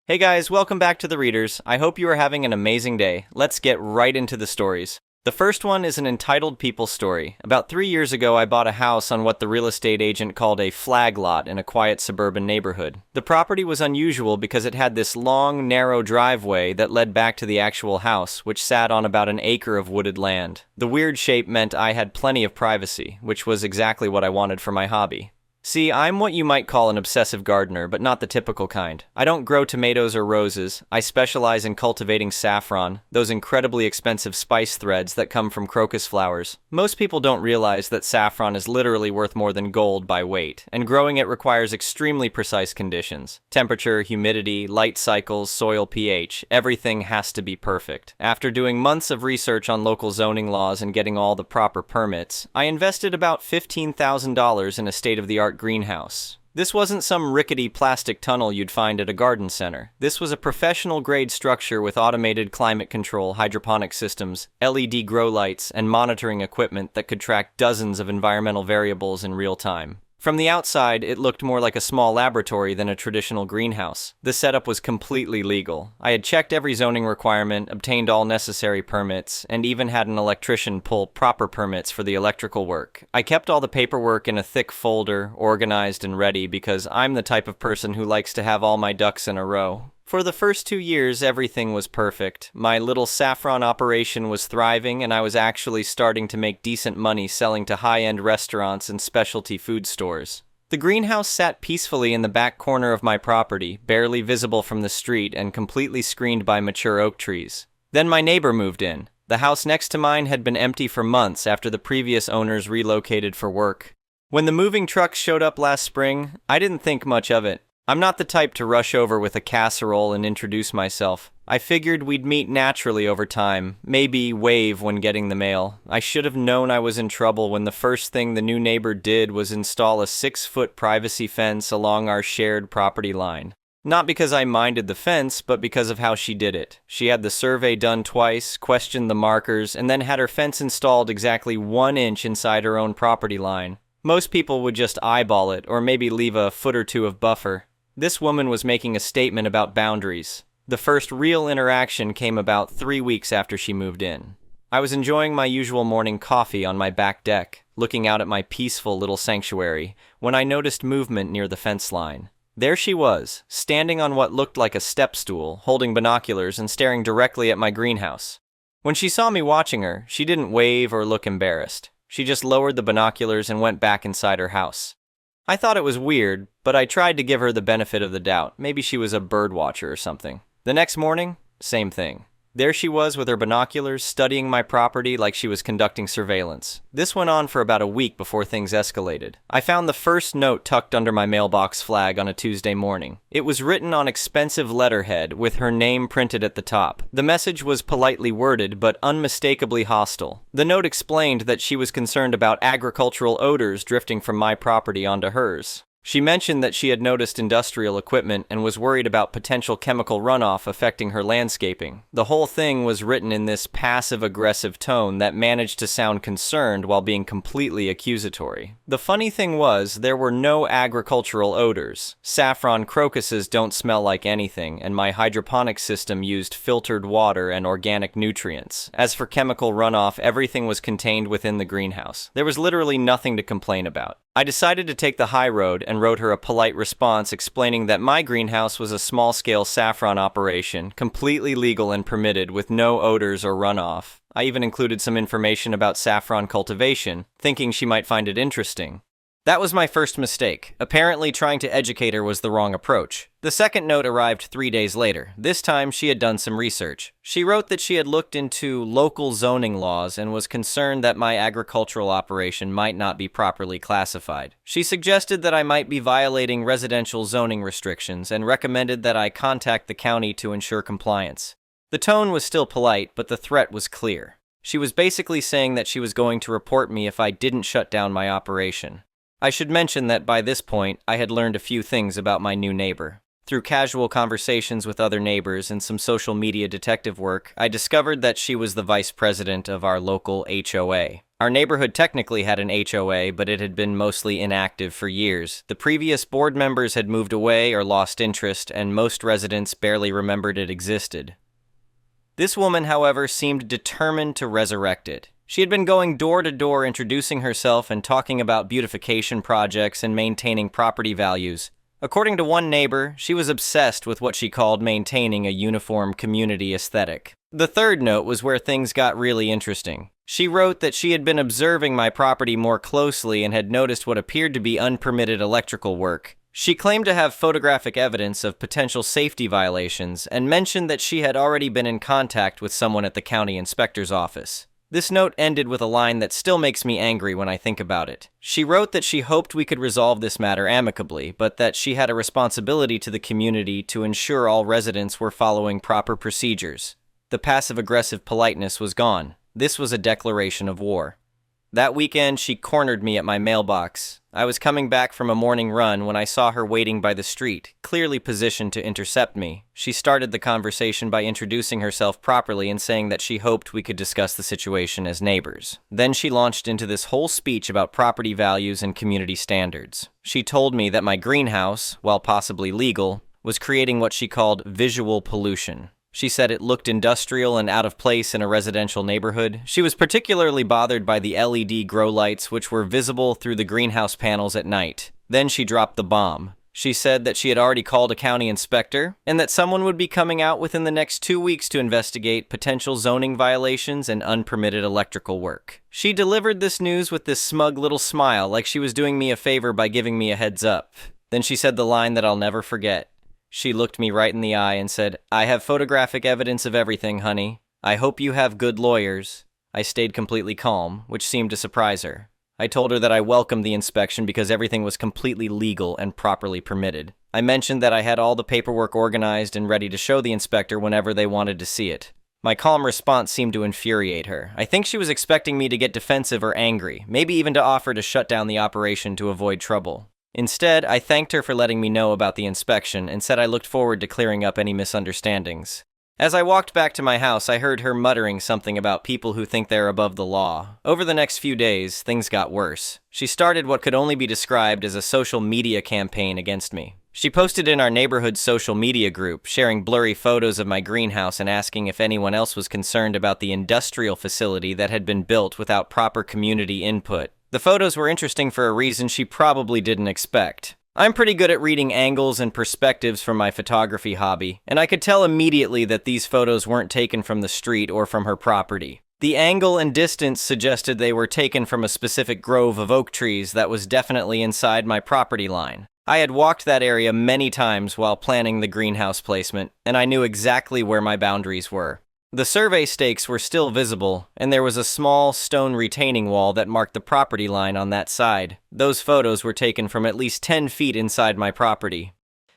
Hey guys, welcome back to The Readers. I hope you are having an amazing day. Let's get right into the stories. The first one is an entitled people story. About 3 years ago, I bought a house on what the real estate agent called a flag lot in a quiet suburban neighborhood. The property was unusual because it had this long, narrow driveway that led back to the actual house, which sat on about an acre of wooded land. The weird shape meant I had plenty of privacy, which was exactly what I wanted for my hobby. See, I'm what you might call an obsessive gardener, but not the typical kind. I don't grow tomatoes or roses. I specialize in cultivating saffron, those incredibly expensive spice threads that come from crocus flowers. Most people don't realize that saffron is literally worth more than gold by weight, and growing it requires extremely precise conditions. Temperature, humidity, light cycles, soil pH, everything has to be perfect. After doing months of research on local zoning laws and getting all the proper permits, I invested about $15,000 in a state-of-the-art greenhouse. This wasn't some rickety plastic tunnel you'd find at a garden center. This was a professional-grade structure with automated climate control, hydroponic systems, LED grow lights, and monitoring equipment that could track dozens of environmental variables in real time. From the outside, it looked more like a small laboratory than a traditional greenhouse. The setup was completely legal. I had checked every zoning requirement, obtained all necessary permits, and even had an electrician pull proper permits for the electrical work. I kept all the paperwork in a thick folder, organized and ready, because I'm the type of person who likes to have all my ducks in a row. For the first 2 years, everything was perfect. My little saffron operation was thriving, and I was actually starting to make decent money selling to high-end restaurants and specialty food stores. The greenhouse sat peacefully in the back corner of my property, barely visible from the street and completely screened by mature oak trees. Then my neighbor moved in. The house next to mine had been empty for months after the previous owners relocated for work. When the moving trucks showed up last spring, I didn't think much of it. I'm not the type to rush over with a casserole and introduce myself. I figured we'd meet naturally over time, maybe wave when getting the mail. I should have known I was in trouble when the first thing the new neighbor did was install a 6-foot privacy fence along our shared property line. Not because I minded the fence, but because of how she did it. She had the survey done twice, questioned the markers, and then had her fence installed exactly 1 inch inside her own property line. Most people would just eyeball it, or maybe leave a foot or two of buffer. This woman was making a statement about boundaries. The first real interaction came about 3 weeks after she moved in. I was enjoying my usual morning coffee on my back deck, looking out at my peaceful little sanctuary, when I noticed movement near the fence line. There she was, standing on what looked like a step stool, holding binoculars and staring directly at my greenhouse. When she saw me watching her, she didn't wave or look embarrassed. She just lowered the binoculars and went back inside her house. I thought it was weird, but I tried to give her the benefit of the doubt. Maybe she was a bird watcher or something. The next morning, same thing. There she was with her binoculars, studying my property like she was conducting surveillance. This went on for about a week before things escalated. I found the first note tucked under my mailbox flag on a Tuesday morning. It was written on expensive letterhead with her name printed at the top. The message was politely worded but unmistakably hostile. The note explained that she was concerned about agricultural odors drifting from my property onto hers. She mentioned that she had noticed industrial equipment and was worried about potential chemical runoff affecting her landscaping. The whole thing was written in this passive-aggressive tone that managed to sound concerned while being completely accusatory. The funny thing was, there were no agricultural odors. Saffron crocuses don't smell like anything, and my hydroponic system used filtered water and organic nutrients. As for chemical runoff, everything was contained within the greenhouse. There was literally nothing to complain about. I decided to take the high road and wrote her a polite response explaining that my greenhouse was a small-scale saffron operation, completely legal and permitted with no odors or runoff. I even included some information about saffron cultivation, thinking she might find it interesting. That was my first mistake. Apparently, trying to educate her was the wrong approach. The second note arrived 3 days later. This time, she had done some research. She wrote that she had looked into local zoning laws and was concerned that my agricultural operation might not be properly classified. She suggested that I might be violating residential zoning restrictions and recommended that I contact the county to ensure compliance. The tone was still polite, but the threat was clear. She was basically saying that she was going to report me if I didn't shut down my operation. I should mention that by this point, I had learned a few things about my new neighbor. Through casual conversations with other neighbors and some social media detective work, I discovered that she was the vice president of our local HOA. Our neighborhood technically had an HOA, but it had been mostly inactive for years. The previous board members had moved away or lost interest, and most residents barely remembered it existed. This woman, however, seemed determined to resurrect it. She had been going door to door introducing herself and talking about beautification projects and maintaining property values. According to one neighbor, she was obsessed with what she called maintaining a uniform community aesthetic. The third note was where things got really interesting. She wrote that she had been observing my property more closely and had noticed what appeared to be unpermitted electrical work. She claimed to have photographic evidence of potential safety violations and mentioned that she had already been in contact with someone at the county inspector's office. This note ended with a line that still makes me angry when I think about it. She wrote that she hoped we could resolve this matter amicably, but that she had a responsibility to the community to ensure all residents were following proper procedures. The passive-aggressive politeness was gone. This was a declaration of war. That weekend, she cornered me at my mailbox. I was coming back from a morning run when I saw her waiting by the street, clearly positioned to intercept me. She started the conversation by introducing herself properly and saying that she hoped we could discuss the situation as neighbors. Then she launched into this whole speech about property values and community standards. She told me that my greenhouse, while possibly legal, was creating what she called visual pollution. She said it looked industrial and out of place in a residential neighborhood. She was particularly bothered by the LED grow lights which were visible through the greenhouse panels at night. Then she dropped the bomb. She said that she had already called a county inspector and that someone would be coming out within the next 2 weeks to investigate potential zoning violations and unpermitted electrical work. She delivered this news with this smug little smile, like she was doing me a favor by giving me a heads up. Then she said the line that I'll never forget. She looked me right in the eye and said, "I have photographic evidence of everything, honey. I hope you have good lawyers." I stayed completely calm, which seemed to surprise her. I told her that I welcomed the inspection because everything was completely legal and properly permitted. I mentioned that I had all the paperwork organized and ready to show the inspector whenever they wanted to see it. My calm response seemed to infuriate her. I think she was expecting me to get defensive or angry, maybe even to offer to shut down the operation to avoid trouble. Instead, I thanked her for letting me know about the inspection and said I looked forward to clearing up any misunderstandings. As I walked back to my house, I heard her muttering something about people who think they're above the law. Over the next few days, things got worse. She started what could only be described as a social media campaign against me. She posted in our neighborhood social media group, sharing blurry photos of my greenhouse and asking if anyone else was concerned about the industrial facility that had been built without proper community input. The photos were interesting for a reason she probably didn't expect. I'm pretty good at reading angles and perspectives from my photography hobby, and I could tell immediately that these photos weren't taken from the street or from her property. The angle and distance suggested they were taken from a specific grove of oak trees that was definitely inside my property line. I had walked that area many times while planning the greenhouse placement, and I knew exactly where my boundaries were. The survey stakes were still visible, and there was a small stone retaining wall that marked the property line on that side. Those photos were taken from at least 10 feet inside my property.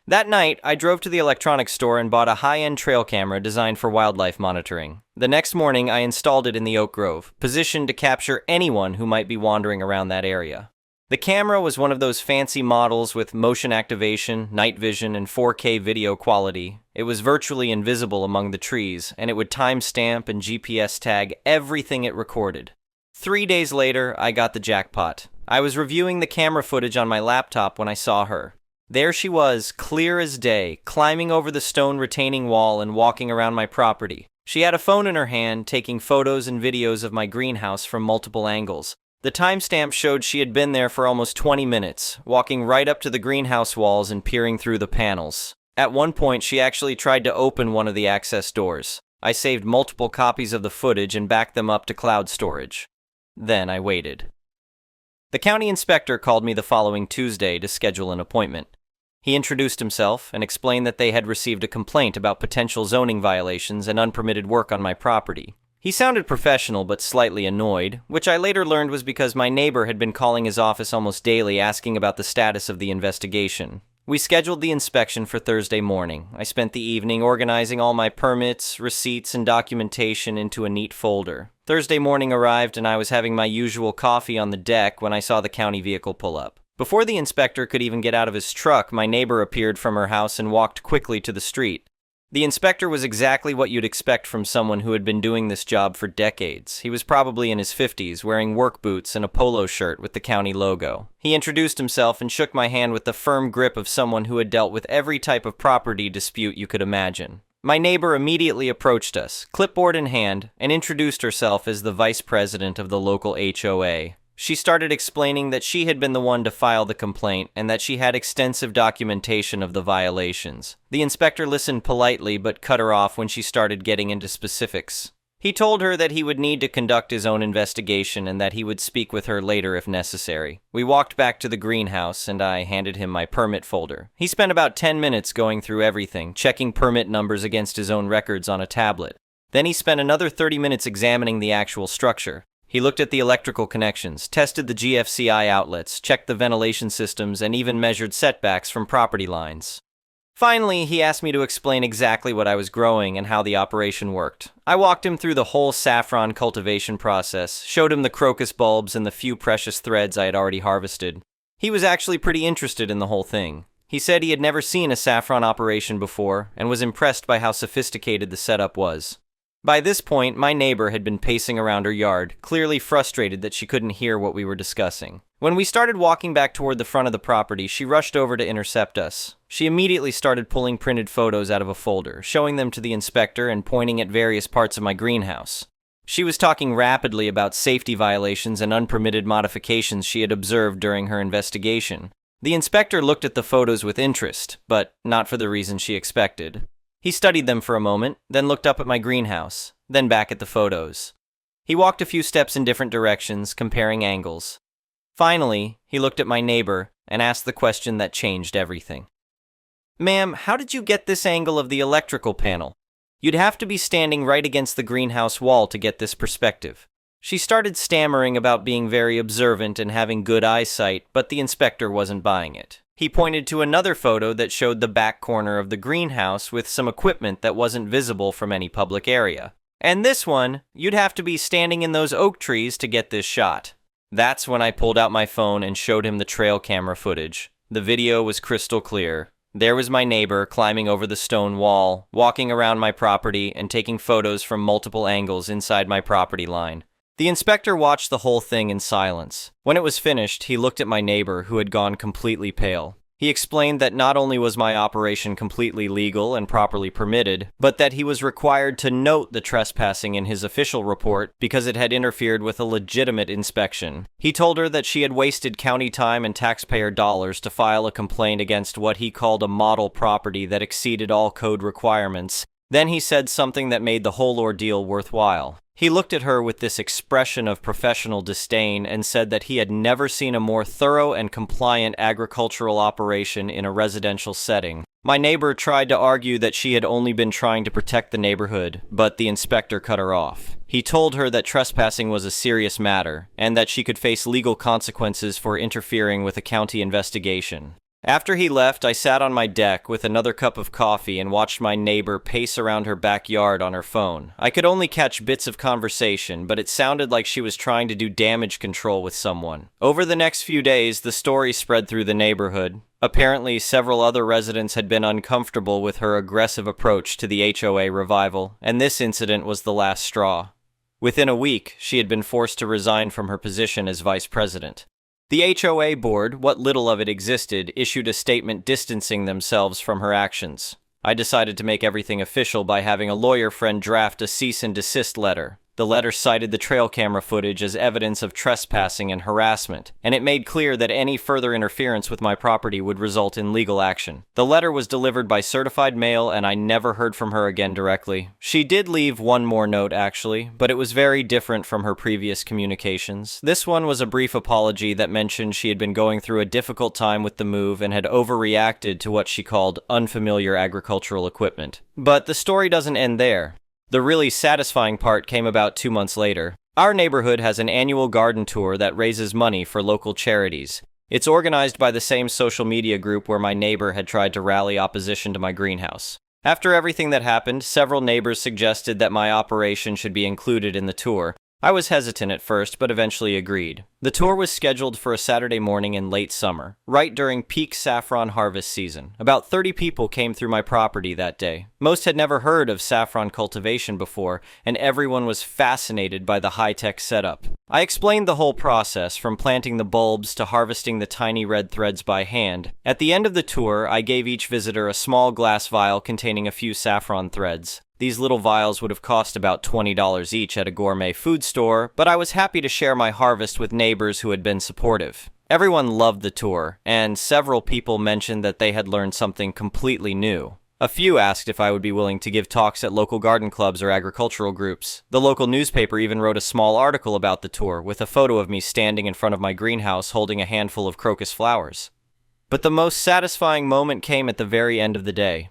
That night, I drove to the electronics store and bought a high-end trail camera designed for wildlife monitoring. The next morning, I installed it in the oak grove, positioned to capture anyone who might be wandering around that area. The camera was one of those fancy models with motion activation, night vision, and 4K video quality. It was virtually invisible among the trees, and it would timestamp and GPS tag everything it recorded. 3 days later, I got the jackpot. I was reviewing the camera footage on my laptop when I saw her. There she was, clear as day, climbing over the stone retaining wall and walking around my property. She had a phone in her hand, taking photos and videos of my greenhouse from multiple angles. The timestamp showed she had been there for almost 20 minutes, walking right up to the greenhouse walls and peering through the panels. At one point, she actually tried to open one of the access doors. I saved multiple copies of the footage and backed them up to cloud storage. Then I waited. The county inspector called me the following Tuesday to schedule an appointment. He introduced himself and explained that they had received a complaint about potential zoning violations and unpermitted work on my property. He sounded professional but slightly annoyed, which I later learned was because my neighbor had been calling his office almost daily asking about the status of the investigation. We scheduled the inspection for Thursday morning. I spent the evening organizing all my permits, receipts, and documentation into a neat folder. Thursday morning arrived and I was having my usual coffee on the deck when I saw the county vehicle pull up. Before the inspector could even get out of his truck, my neighbor appeared from her house and walked quickly to the street. The inspector was exactly what you'd expect from someone who had been doing this job for decades. He was probably in his 50s, wearing work boots and a polo shirt with the county logo. He introduced himself and shook my hand with the firm grip of someone who had dealt with every type of property dispute you could imagine. My neighbor immediately approached us, clipboard in hand, and introduced herself as the vice president of the local HOA. She started explaining that she had been the one to file the complaint and that she had extensive documentation of the violations. The inspector listened politely but cut her off when she started getting into specifics. He told her that he would need to conduct his own investigation and that he would speak with her later if necessary. We walked back to the greenhouse and I handed him my permit folder. He spent about 10 minutes going through everything, checking permit numbers against his own records on a tablet. Then he spent another 30 minutes examining the actual structure. He looked at the electrical connections, tested the GFCI outlets, checked the ventilation systems, and even measured setbacks from property lines. Finally, he asked me to explain exactly what I was growing and how the operation worked. I walked him through the whole saffron cultivation process, showed him the crocus bulbs and the few precious threads I had already harvested. He was actually pretty interested in the whole thing. He said he had never seen a saffron operation before and was impressed by how sophisticated the setup was. By this point, my neighbor had been pacing around her yard, clearly frustrated that she couldn't hear what we were discussing. When we started walking back toward the front of the property, she rushed over to intercept us. She immediately started pulling printed photos out of a folder, showing them to the inspector and pointing at various parts of my greenhouse. She was talking rapidly about safety violations and unpermitted modifications she had observed during her investigation. The inspector looked at the photos with interest, but not for the reason she expected. He studied them for a moment, then looked up at my greenhouse, then back at the photos. He walked a few steps in different directions, comparing angles. Finally, he looked at my neighbor and asked the question that changed everything. "Ma'am, how did you get this angle of the electrical panel? You'd have to be standing right against the greenhouse wall to get this perspective." She started stammering about being very observant and having good eyesight, but the inspector wasn't buying it. He pointed to another photo that showed the back corner of the greenhouse with some equipment that wasn't visible from any public area. "And this one, you'd have to be standing in those oak trees to get this shot." That's when I pulled out my phone and showed him the trail camera footage. The video was crystal clear. There was my neighbor climbing over the stone wall, walking around my property, and taking photos from multiple angles inside my property line. The inspector watched the whole thing in silence. When it was finished, he looked at my neighbor, who had gone completely pale. He explained that not only was my operation completely legal and properly permitted, but that he was required to note the trespassing in his official report because it had interfered with a legitimate inspection. He told her that she had wasted county time and taxpayer dollars to file a complaint against what he called a model property that exceeded all code requirements. Then he said something that made the whole ordeal worthwhile. He looked at her with this expression of professional disdain and said that he had never seen a more thorough and compliant agricultural operation in a residential setting. My neighbor tried to argue that she had only been trying to protect the neighborhood, but the inspector cut her off. He told her that trespassing was a serious matter, and that she could face legal consequences for interfering with a county investigation. After he left, I sat on my deck with another cup of coffee and watched my neighbor pace around her backyard on her phone. I could only catch bits of conversation, but it sounded like she was trying to do damage control with someone. Over the next few days, the story spread through the neighborhood. Apparently, several other residents had been uncomfortable with her aggressive approach to the HOA revival, and this incident was the last straw. Within a week, she had been forced to resign from her position as vice president. The HOA board, what little of it existed, issued a statement distancing themselves from her actions. I decided to make everything official by having a lawyer friend draft a cease and desist letter. The letter cited the trail camera footage as evidence of trespassing and harassment, and it made clear that any further interference with my property would result in legal action. The letter was delivered by certified mail, and I never heard from her again directly. She did leave one more note, actually, but it was very different from her previous communications. This one was a brief apology that mentioned she had been going through a difficult time with the move and had overreacted to what she called unfamiliar agricultural equipment. But the story doesn't end there. The really satisfying part came about 2 months later. Our neighborhood has an annual garden tour that raises money for local charities. It's organized by the same social media group where my neighbor had tried to rally opposition to my greenhouse. After everything that happened, several neighbors suggested that my operation should be included in the tour, I was hesitant at first, but eventually agreed. The tour was scheduled for a Saturday morning in late summer, right during peak saffron harvest season. About 30 people came through my property that day. Most had never heard of saffron cultivation before, and everyone was fascinated by the high-tech setup. I explained the whole process, from planting the bulbs to harvesting the tiny red threads by hand. At the end of the tour, I gave each visitor a small glass vial containing a few saffron threads. These little vials would have cost about $20 each at a gourmet food store, but I was happy to share my harvest with neighbors who had been supportive. Everyone loved the tour, and several people mentioned that they had learned something completely new. A few asked if I would be willing to give talks at local garden clubs or agricultural groups. The local newspaper even wrote a small article about the tour, with a photo of me standing in front of my greenhouse holding a handful of crocus flowers. But the most satisfying moment came at the very end of the day.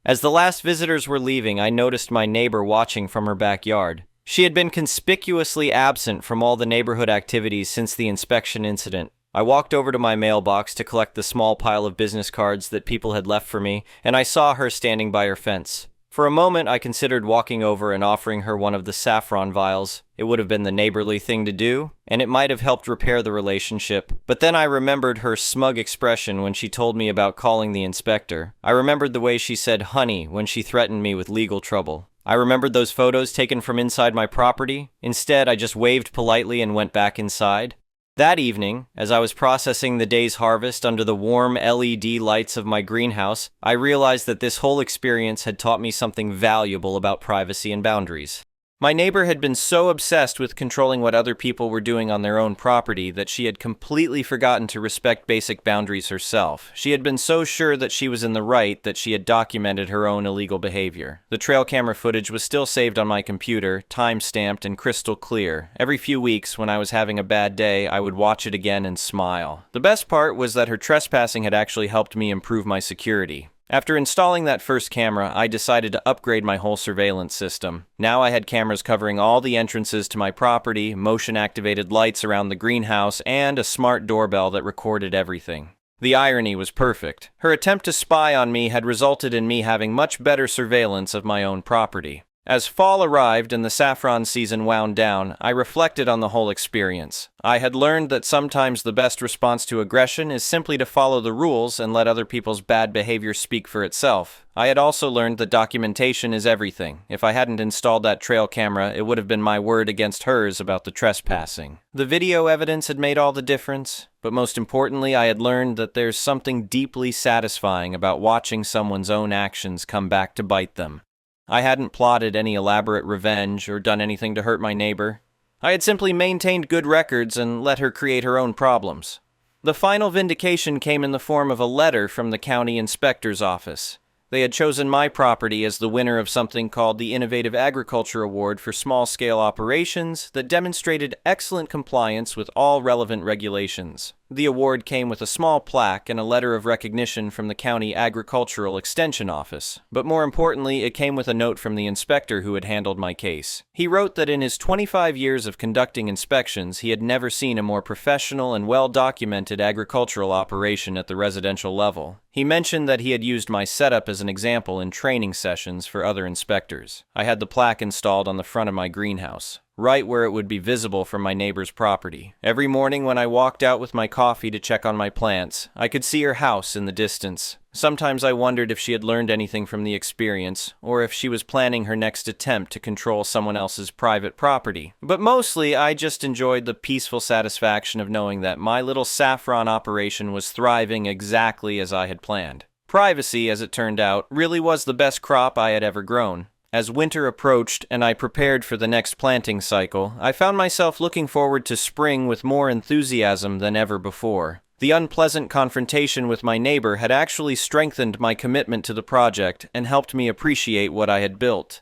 As the last visitors were leaving, I noticed my neighbor watching from her backyard. She had been conspicuously absent from all the neighborhood activities since the inspection incident. I walked over to my mailbox to collect the small pile of business cards that people had left for me, and I saw her standing by her fence. For a moment, I considered walking over and offering her one of the saffron vials. It would have been the neighborly thing to do, and it might have helped repair the relationship. But then I remembered her smug expression when she told me about calling the inspector. I remembered the way she said honey when she threatened me with legal trouble. I remembered those photos taken from inside my property. Instead, I just waved politely and went back inside. That evening, as I was processing the day's harvest under the warm LED lights of my greenhouse, I realized that this whole experience had taught me something valuable about privacy and boundaries. My neighbor had been so obsessed with controlling what other people were doing on their own property that she had completely forgotten to respect basic boundaries herself. She had been so sure that she was in the right that she had documented her own illegal behavior. The trail camera footage was still saved on my computer, time-stamped and crystal clear. Every few weeks, when I was having a bad day, I would watch it again and smile. The best part was that her trespassing had actually helped me improve my security. After installing that first camera, I decided to upgrade my whole surveillance system. Now I had cameras covering all the entrances to my property, motion-activated lights around the greenhouse, and a smart doorbell that recorded everything. The irony was perfect. Her attempt to spy on me had resulted in me having much better surveillance of my own property. As fall arrived and the saffron season wound down, I reflected on the whole experience. I had learned that sometimes the best response to aggression is simply to follow the rules and let other people's bad behavior speak for itself. I had also learned that documentation is everything. If I hadn't installed that trail camera, it would have been my word against hers about the trespassing. The video evidence had made all the difference, but most importantly, I had learned that there's something deeply satisfying about watching someone's own actions come back to bite them. I hadn't plotted any elaborate revenge or done anything to hurt my neighbor. I had simply maintained good records and let her create her own problems. The final vindication came in the form of a letter from the county inspector's office. They had chosen my property as the winner of something called the Innovative Agriculture Award for small-scale operations that demonstrated excellent compliance with all relevant regulations. The award came with a small plaque and a letter of recognition from the County Agricultural Extension Office. But more importantly, it came with a note from the inspector who had handled my case. He wrote that in his 25 years of conducting inspections, he had never seen a more professional and well-documented agricultural operation at the residential level. He mentioned that he had used my setup as an example in training sessions for other inspectors. I had the plaque installed on the front of my greenhouse, right where it would be visible from my neighbor's property. Every morning when I walked out with my coffee to check on my plants, I could see her house in the distance. Sometimes I wondered if she had learned anything from the experience, or if she was planning her next attempt to control someone else's private property. But mostly, I just enjoyed the peaceful satisfaction of knowing that my little saffron operation was thriving exactly as I had planned. Privacy, as it turned out, really was the best crop I had ever grown. As winter approached and I prepared for the next planting cycle, I found myself looking forward to spring with more enthusiasm than ever before. The unpleasant confrontation with my neighbor had actually strengthened my commitment to the project and helped me appreciate what I had built.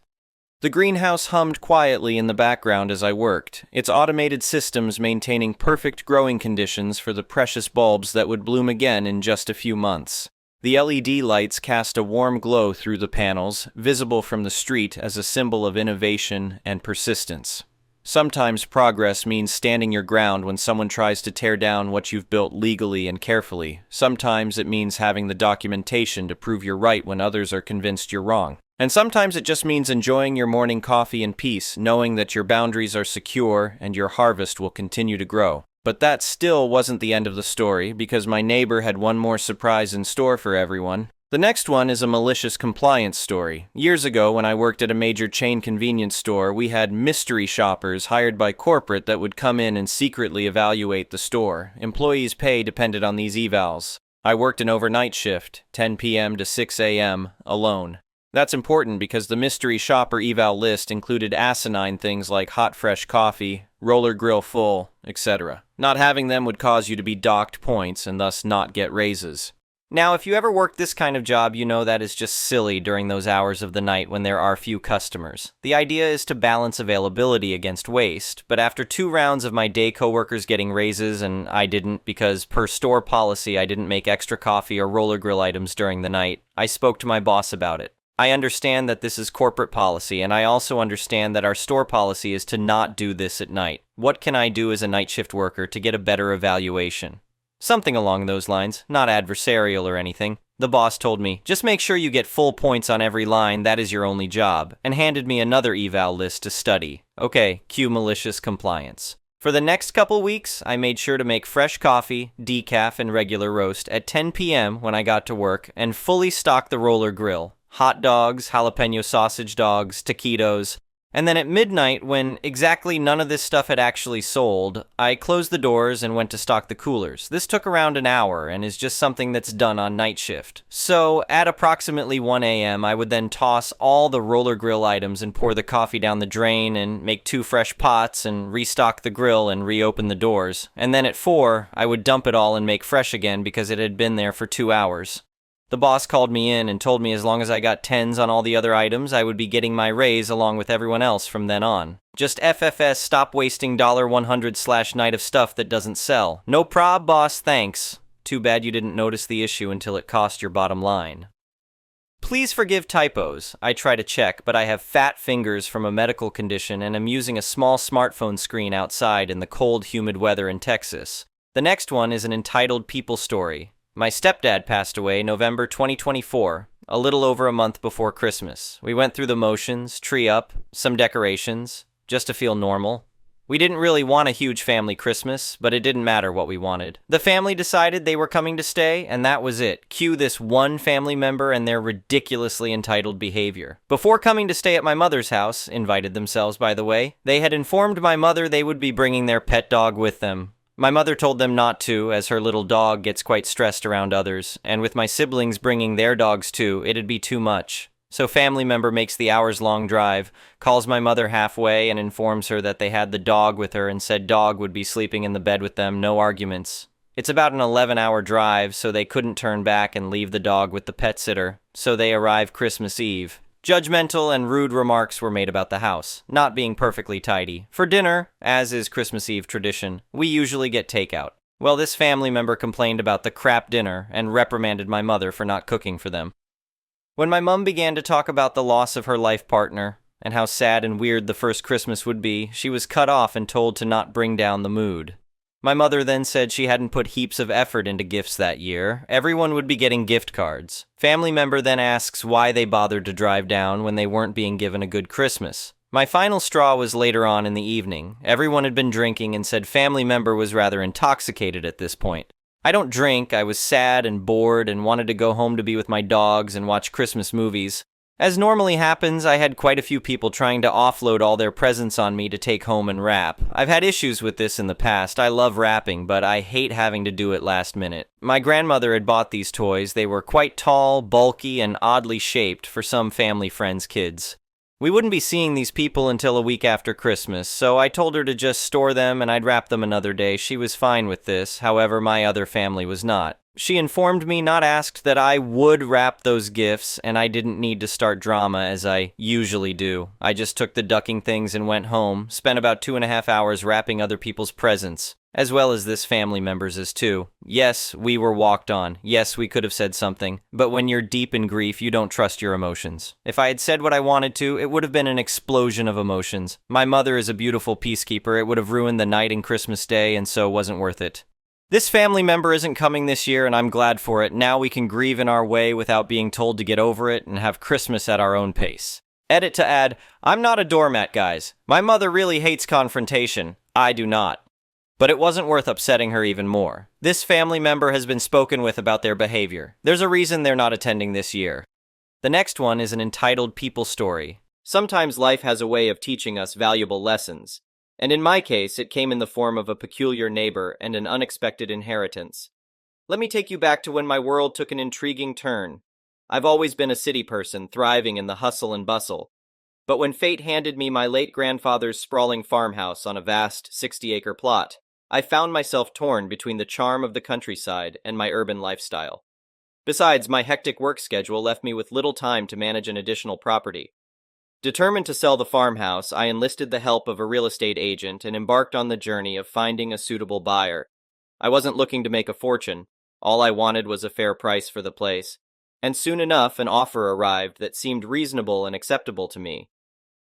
The greenhouse hummed quietly in the background as I worked, its automated systems maintaining perfect growing conditions for the precious bulbs that would bloom again in just a few months. The LED lights cast a warm glow through the panels, visible from the street as a symbol of innovation and persistence. Sometimes progress means standing your ground when someone tries to tear down what you've built legally and carefully. Sometimes it means having the documentation to prove you're right when others are convinced you're wrong. And sometimes it just means enjoying your morning coffee in peace, knowing that your boundaries are secure and your harvest will continue to grow. But that still wasn't the end of the story, because my neighbor had one more surprise in store for everyone. The next one is a malicious compliance story. Years ago, when I worked at a major chain convenience store, we had mystery shoppers hired by corporate that would come in and secretly evaluate the store. Employees' pay depended on these evals. I worked an overnight shift, 10 p.m. to 6 a.m., alone. That's important because the mystery shopper eval list included asinine things like hot fresh coffee, roller grill full, etc. Not having them would cause you to be docked points and thus not get raises. Now, if you ever worked this kind of job, you know that is just silly during those hours of the night when there are few customers. The idea is to balance availability against waste, but after 2 rounds of my day coworkers getting raises and I didn't because per store policy I didn't make extra coffee or roller grill items during the night, I spoke to my boss about it. I understand that this is corporate policy, and I also understand that our store policy is to not do this at night. What can I do as a night shift worker to get a better evaluation? Something along those lines, not adversarial or anything. The boss told me, just make sure you get full points on every line, that is your only job, and handed me another eval list to study. Okay, cue malicious compliance. For the next couple weeks, I made sure to make fresh coffee, decaf, and regular roast at 10 p.m. when I got to work, and fully stock the roller grill. Hot dogs, jalapeno sausage dogs, taquitos, and then at midnight, when exactly none of this stuff had actually sold, I closed the doors and went to stock the coolers. This took around an hour and is just something that's done on night shift. So, at approximately 1 a.m., I would then toss all the roller grill items and pour the coffee down the drain and make 2 fresh pots and restock the grill and reopen the doors. And then at 4, I would dump it all and make fresh again because it had been there for 2 hours. The boss called me in and told me as long as I got 10s on all the other items, I would be getting my raise along with everyone else from then on. Just FFS, stop wasting $100/night of stuff that doesn't sell. No prob, boss, thanks. Too bad you didn't notice the issue until it cost your bottom line. Please forgive typos. I try to check, but I have fat fingers from a medical condition and am using a small smartphone screen outside in the cold, humid weather in Texas. The next one is an entitled people story. My stepdad passed away November 2024, a little over a month before Christmas. We went through the motions, tree up, some decorations, just to feel normal. We didn't really want a huge family Christmas, but it didn't matter what we wanted. The family decided they were coming to stay, and that was it. Cue this one family member and their ridiculously entitled behavior. Before coming to stay at my mother's house, invited themselves by the way, they had informed my mother they would be bringing their pet dog with them. My mother told them not to, as her little dog gets quite stressed around others, and with my siblings bringing their dogs too, it'd be too much. So family member makes the hours-long drive, calls my mother halfway and informs her that they had the dog with her and said dog would be sleeping in the bed with them, no arguments. It's about an 11-hour drive, so they couldn't turn back and leave the dog with the pet sitter, so they arrive Christmas Eve. Judgmental and rude remarks were made about the house, not being perfectly tidy. For dinner, as is Christmas Eve tradition, we usually get takeout. Well, this family member complained about the crap dinner and reprimanded my mother for not cooking for them. When my mom began to talk about the loss of her life partner, and how sad and weird the first Christmas would be, she was cut off and told to not bring down the mood. My mother then said she hadn't put heaps of effort into gifts that year. Everyone would be getting gift cards. Family member then asks why they bothered to drive down when they weren't being given a good Christmas. My final straw was later on in the evening. Everyone had been drinking and said family member was rather intoxicated at this point. I don't drink, I was sad and bored and wanted to go home to be with my dogs and watch Christmas movies. As normally happens, I had quite a few people trying to offload all their presents on me to take home and wrap. I've had issues with this in the past. I love wrapping, but I hate having to do it last minute. My grandmother had bought these toys. They were quite tall, bulky, and oddly shaped for some family friends' kids. We wouldn't be seeing these people until a week after Christmas, so I told her to just store them and I'd wrap them another day. She was fine with this, however my other family was not. She informed me, not asked, that I would wrap those gifts and I didn't need to start drama as I usually do. I just took the ducking things and went home, spent about 2.5 hours wrapping other people's presents, as well as this family member's too. Yes, we were walked on. Yes, we could have said something. But when you're deep in grief, you don't trust your emotions. If I had said what I wanted to, it would have been an explosion of emotions. My mother is a beautiful peacekeeper. It would have ruined the night and Christmas Day, and so wasn't worth it. This family member isn't coming this year, and I'm glad for it. Now we can grieve in our way without being told to get over it and have Christmas at our own pace. Edit to add, I'm not a doormat, guys. My mother really hates confrontation. I do not. But it wasn't worth upsetting her even more. This family member has been spoken with about their behavior. There's a reason they're not attending this year. The next one is an entitled people story. Sometimes life has a way of teaching us valuable lessons, and in my case, it came in the form of a peculiar neighbor and an unexpected inheritance. Let me take you back to when my world took an intriguing turn. I've always been a city person, thriving in the hustle and bustle. But when fate handed me my late grandfather's sprawling farmhouse on a vast 60-acre plot, I found myself torn between the charm of the countryside and my urban lifestyle. Besides, my hectic work schedule left me with little time to manage an additional property. Determined to sell the farmhouse, I enlisted the help of a real estate agent and embarked on the journey of finding a suitable buyer. I wasn't looking to make a fortune. All I wanted was a fair price for the place. And soon enough, an offer arrived that seemed reasonable and acceptable to me.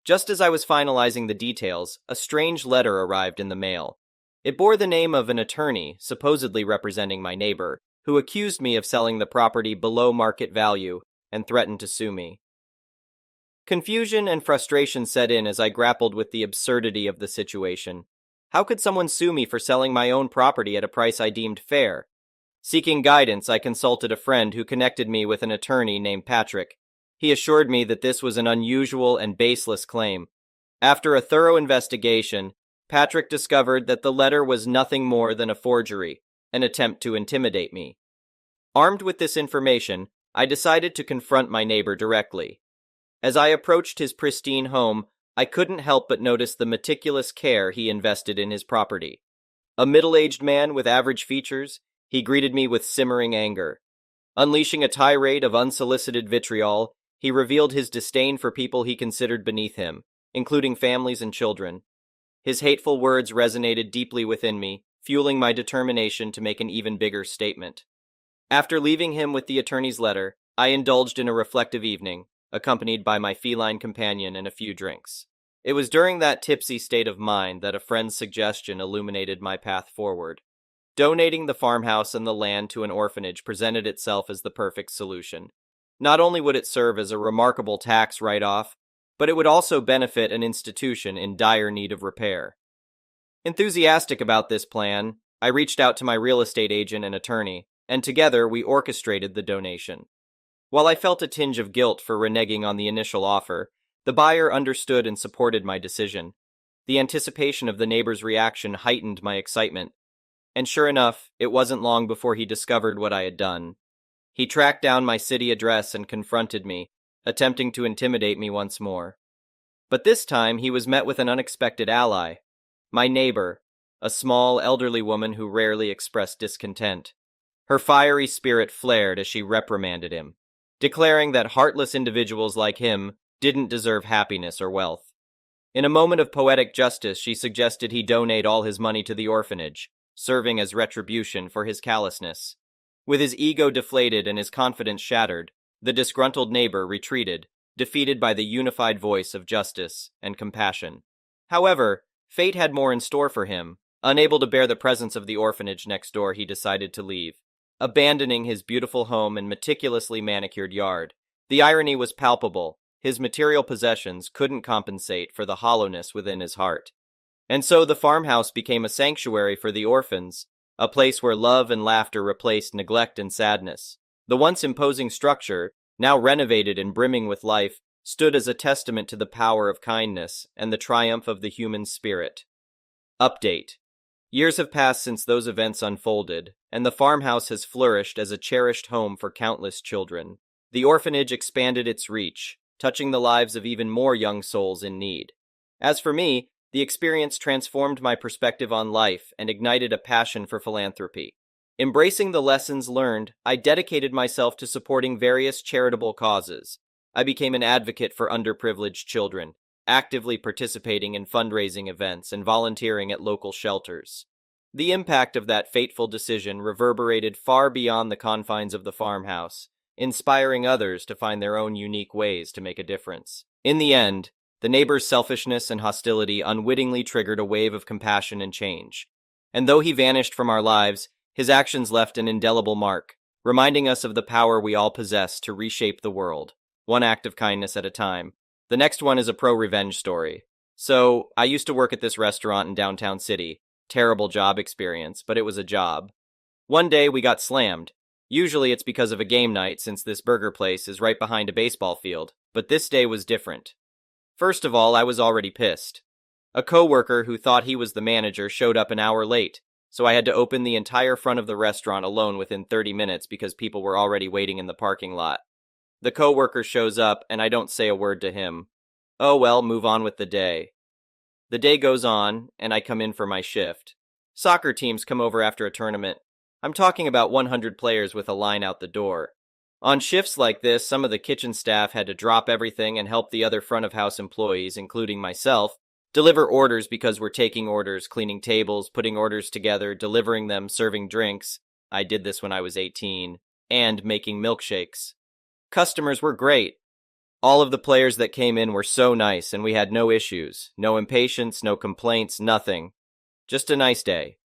Just as I was finalizing the details, a strange letter arrived in the mail. It bore the name of an attorney, supposedly representing my neighbor, who accused me of selling the property below market value and threatened to sue me. Confusion and frustration set in as I grappled with the absurdity of the situation. How could someone sue me for selling my own property at a price I deemed fair? Seeking guidance, I consulted a friend who connected me with an attorney named Patrick. He assured me that this was an unusual and baseless claim. After a thorough investigation, Patrick discovered that the letter was nothing more than a forgery, an attempt to intimidate me. Armed with this information, I decided to confront my neighbor directly. As I approached his pristine home, I couldn't help but notice the meticulous care he invested in his property. A middle-aged man with average features, he greeted me with simmering anger. Unleashing a tirade of unsolicited vitriol, he revealed his disdain for people he considered beneath him, including families and children. His hateful words resonated deeply within me, fueling my determination to make an even bigger statement. After leaving him with the attorney's letter, I indulged in a reflective evening, accompanied by my feline companion and a few drinks. It was during that tipsy state of mind that a friend's suggestion illuminated my path forward. Donating the farmhouse and the land to an orphanage presented itself as the perfect solution. Not only would it serve as a remarkable tax write-off, but it would also benefit an institution in dire need of repair. Enthusiastic about this plan, I reached out to my real estate agent and attorney, and together we orchestrated the donation. While I felt a tinge of guilt for reneging on the initial offer, the buyer understood and supported my decision. The anticipation of the neighbor's reaction heightened my excitement. And sure enough, it wasn't long before he discovered what I had done. He tracked down my city address and confronted me, attempting to intimidate me once more. But this time he was met with an unexpected ally. My neighbor, a small, elderly woman who rarely expressed discontent. Her fiery spirit flared as she reprimanded him, declaring that heartless individuals like him didn't deserve happiness or wealth. In a moment of poetic justice, she suggested he donate all his money to the orphanage, serving as retribution for his callousness. With his ego deflated and his confidence shattered, the disgruntled neighbor retreated, defeated by the unified voice of justice and compassion. However, fate had more in store for him. Unable to bear the presence of the orphanage next door, he decided to leave, abandoning his beautiful home and meticulously manicured yard. The irony was palpable. His material possessions couldn't compensate for the hollowness within his heart. And so the farmhouse became a sanctuary for the orphans, a place where love and laughter replaced neglect and sadness. The once imposing structure, now renovated and brimming with life, stood as a testament to the power of kindness and the triumph of the human spirit. Update. Years have passed since those events unfolded, and the farmhouse has flourished as a cherished home for countless children. The orphanage expanded its reach, touching the lives of even more young souls in need. As for me, the experience transformed my perspective on life and ignited a passion for philanthropy. Embracing the lessons learned, I dedicated myself to supporting various charitable causes. I became an advocate for underprivileged children, actively participating in fundraising events and volunteering at local shelters. The impact of that fateful decision reverberated far beyond the confines of the farmhouse, inspiring others to find their own unique ways to make a difference. In the end, the neighbor's selfishness and hostility unwittingly triggered a wave of compassion and change. And though he vanished from our lives, His actions left an indelible mark, reminding us of the power we all possess to reshape the world, one act of kindness at a time. The next one is a pro-revenge story. So, I used to work at this restaurant in downtown city. Terrible job experience, but it was a job. One day we got slammed. Usually it's because of a game night since this burger place is right behind a baseball field, but this day was different. First of all, I was already pissed. A coworker who thought he was the manager showed up an hour late, so I had to open the entire front of the restaurant alone within 30 minutes because people were already waiting in the parking lot. The coworker shows up and I don't say a word to him. Oh well, move on with the day. The day goes on, and I come in for my shift. Soccer teams come over after a tournament. I'm talking about 100 players with a line out the door. On shifts like this, some of the kitchen staff had to drop everything and help the other front of house employees, including myself, deliver orders because we're taking orders, cleaning tables, putting orders together, delivering them, serving drinks. I did this when I was 18, and making milkshakes. Customers were great. All of the players that came in were so nice, and we had no issues, no impatience, no complaints, nothing. Just a nice day.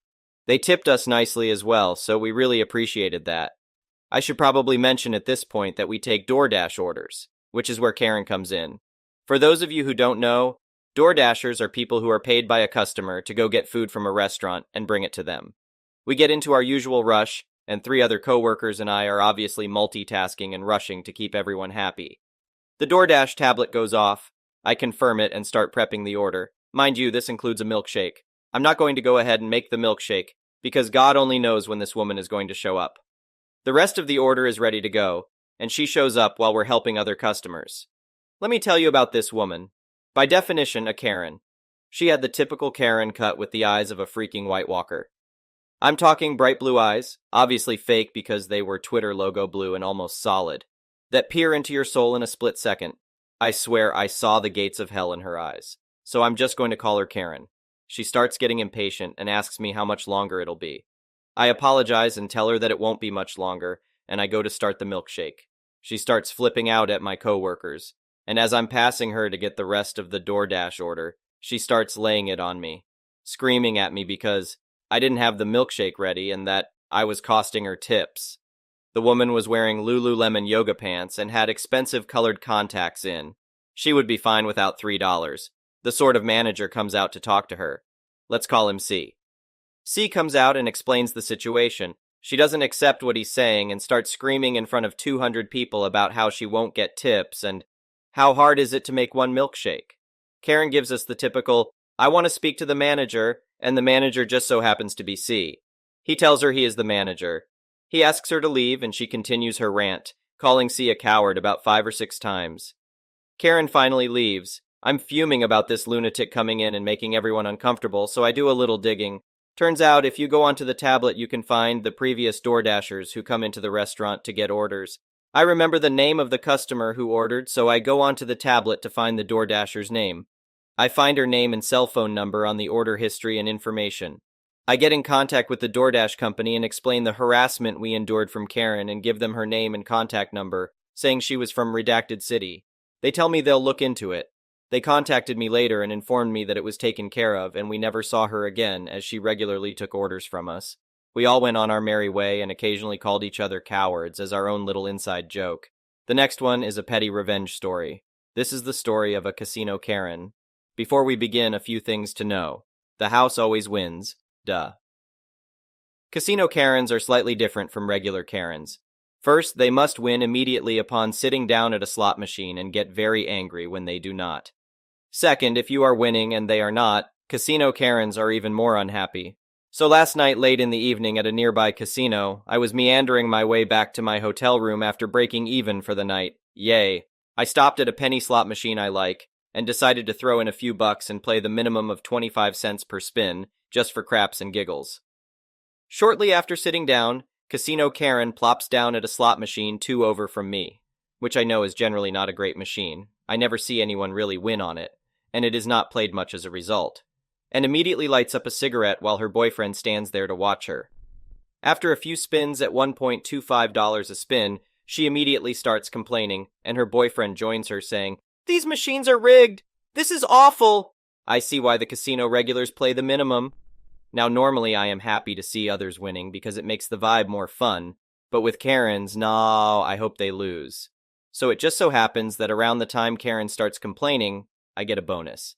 They tipped us nicely as well, so we really appreciated that. I should probably mention at this point that we take DoorDash orders, which is where Karen comes in. For those of you who don't know, DoorDashers are people who are paid by a customer to go get food from a restaurant and bring it to them. We get into our usual rush, and 3 other coworkers and I are obviously multitasking and rushing to keep everyone happy. The DoorDash tablet goes off. I confirm it and start prepping the order. Mind you, this includes a milkshake. I'm not going to go ahead and make the milkshake, because God only knows when this woman is going to show up. The rest of the order is ready to go, and she shows up while we're helping other customers. Let me tell you about this woman. By definition, a Karen. She had the typical Karen cut with the eyes of a freaking White Walker. I'm talking bright blue eyes, obviously fake because they were Twitter logo blue and almost solid, that peer into your soul in a split second. I swear I saw the gates of hell in her eyes, so I'm just going to call her Karen. She starts getting impatient and asks me how much longer it'll be. I apologize and tell her that it won't be much longer, and I go to start the milkshake. She starts flipping out at my coworkers, and as I'm passing her to get the rest of the DoorDash order, she starts laying it on me, screaming at me because I didn't have the milkshake ready and that I was costing her tips. The woman was wearing Lululemon yoga pants and had expensive colored contacts in. She would be fine without $3. The sort of manager comes out to talk to her. Let's call him C. C comes out and explains the situation. She doesn't accept what he's saying and starts screaming in front of 200 people about how she won't get tips and how hard is it to make one milkshake. Karen gives us the typical, I want to speak to the manager, and the manager just so happens to be C. He tells her he is the manager. He asks her to leave and she continues her rant, calling C a coward about 5 or 6 times. Karen finally leaves. I'm fuming about this lunatic coming in and making everyone uncomfortable, so I do a little digging. Turns out, if you go onto the tablet, you can find the previous DoorDashers who come into the restaurant to get orders. I remember the name of the customer who ordered, so I go onto the tablet to find the DoorDasher's name. I find her name and cell phone number on the order history and information. I get in contact with the DoorDash company and explain the harassment we endured from Karen and give them her name and contact number, saying she was from Redacted City. They tell me they'll look into it. They contacted me later and informed me that it was taken care of and we never saw her again as she regularly took orders from us. We all went on our merry way and occasionally called each other cowards as our own little inside joke. The next one is a petty revenge story. This is the story of a casino Karen. Before we begin, a few things to know. The house always wins. Duh. Casino Karens are slightly different from regular Karens. First, they must win immediately upon sitting down at a slot machine and get very angry when they do not. Second, if you are winning and they are not, casino Karens are even more unhappy. So last night late in the evening at a nearby casino, I was meandering my way back to my hotel room after breaking even for the night. Yay. I stopped at a penny slot machine I like, and decided to throw in a few bucks and play the minimum of 25 cents per spin, just for craps and giggles. Shortly after sitting down, Casino Karen plops down at a slot machine 2 over from me, which I know is generally not a great machine. I never see anyone really win on it, and it is not played much as a result, and immediately lights up a cigarette while her boyfriend stands there to watch her. After a few spins at $1.25 a spin, she immediately starts complaining, and her boyfriend joins her saying, "These machines are rigged! This is awful!" I see why the casino regulars play the minimum. Now, normally I am happy to see others winning because it makes the vibe more fun, but with Karens, no, I hope they lose. So it just so happens that around the time Karen starts complaining, I get a bonus.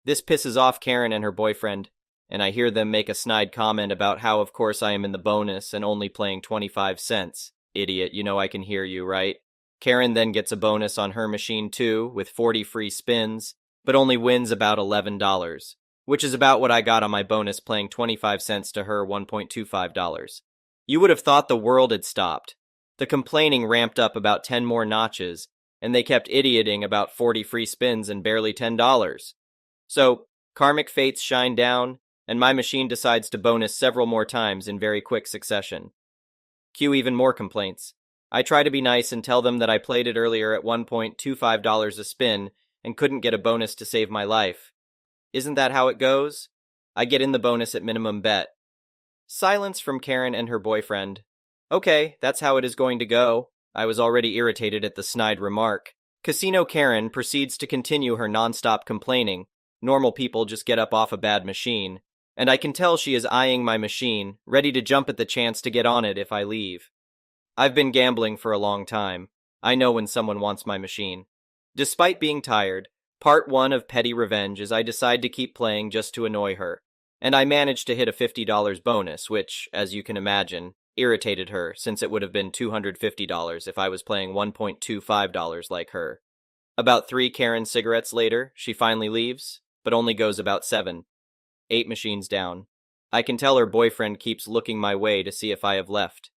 This pisses off Karen and her boyfriend, and I hear them make a snide comment about how, of course, I am in the bonus and only playing 25 cents. Idiot, you know I can hear you, right? Karen then gets a bonus on her machine too, with 40 free spins, but only wins about $11, which is about what I got on my bonus playing 25 cents to her $1.25. You would have thought the world had stopped. The complaining ramped up about 10 more notches, and they kept idioting about 40 free spins and barely $10. So, karmic fates shine down, and my machine decides to bonus several more times in very quick succession. Cue even more complaints. I try to be nice and tell them that I played it earlier at $1.25 a spin and couldn't get a bonus to save my life. Isn't that how it goes? I get in the bonus at minimum bet. Silence from Karen and her boyfriend. Okay, that's how it is going to go. I was already irritated at the snide remark. Casino Karen proceeds to continue her non-stop complaining. Normal people just get up off a bad machine. And I can tell she is eyeing my machine, ready to jump at the chance to get on it if I leave. I've been gambling for a long time. I know when someone wants my machine. Despite being tired, part 1 of Petty Revenge is I decide to keep playing just to annoy her. And I managed to hit a $50 bonus, which, as you can imagine, irritated her since it would have been $250 if I was playing $1.25 like her. About 3 Karen cigarettes later, she finally leaves, but only goes about 7. 8 machines down. I can tell her boyfriend keeps looking my way to see if I have left.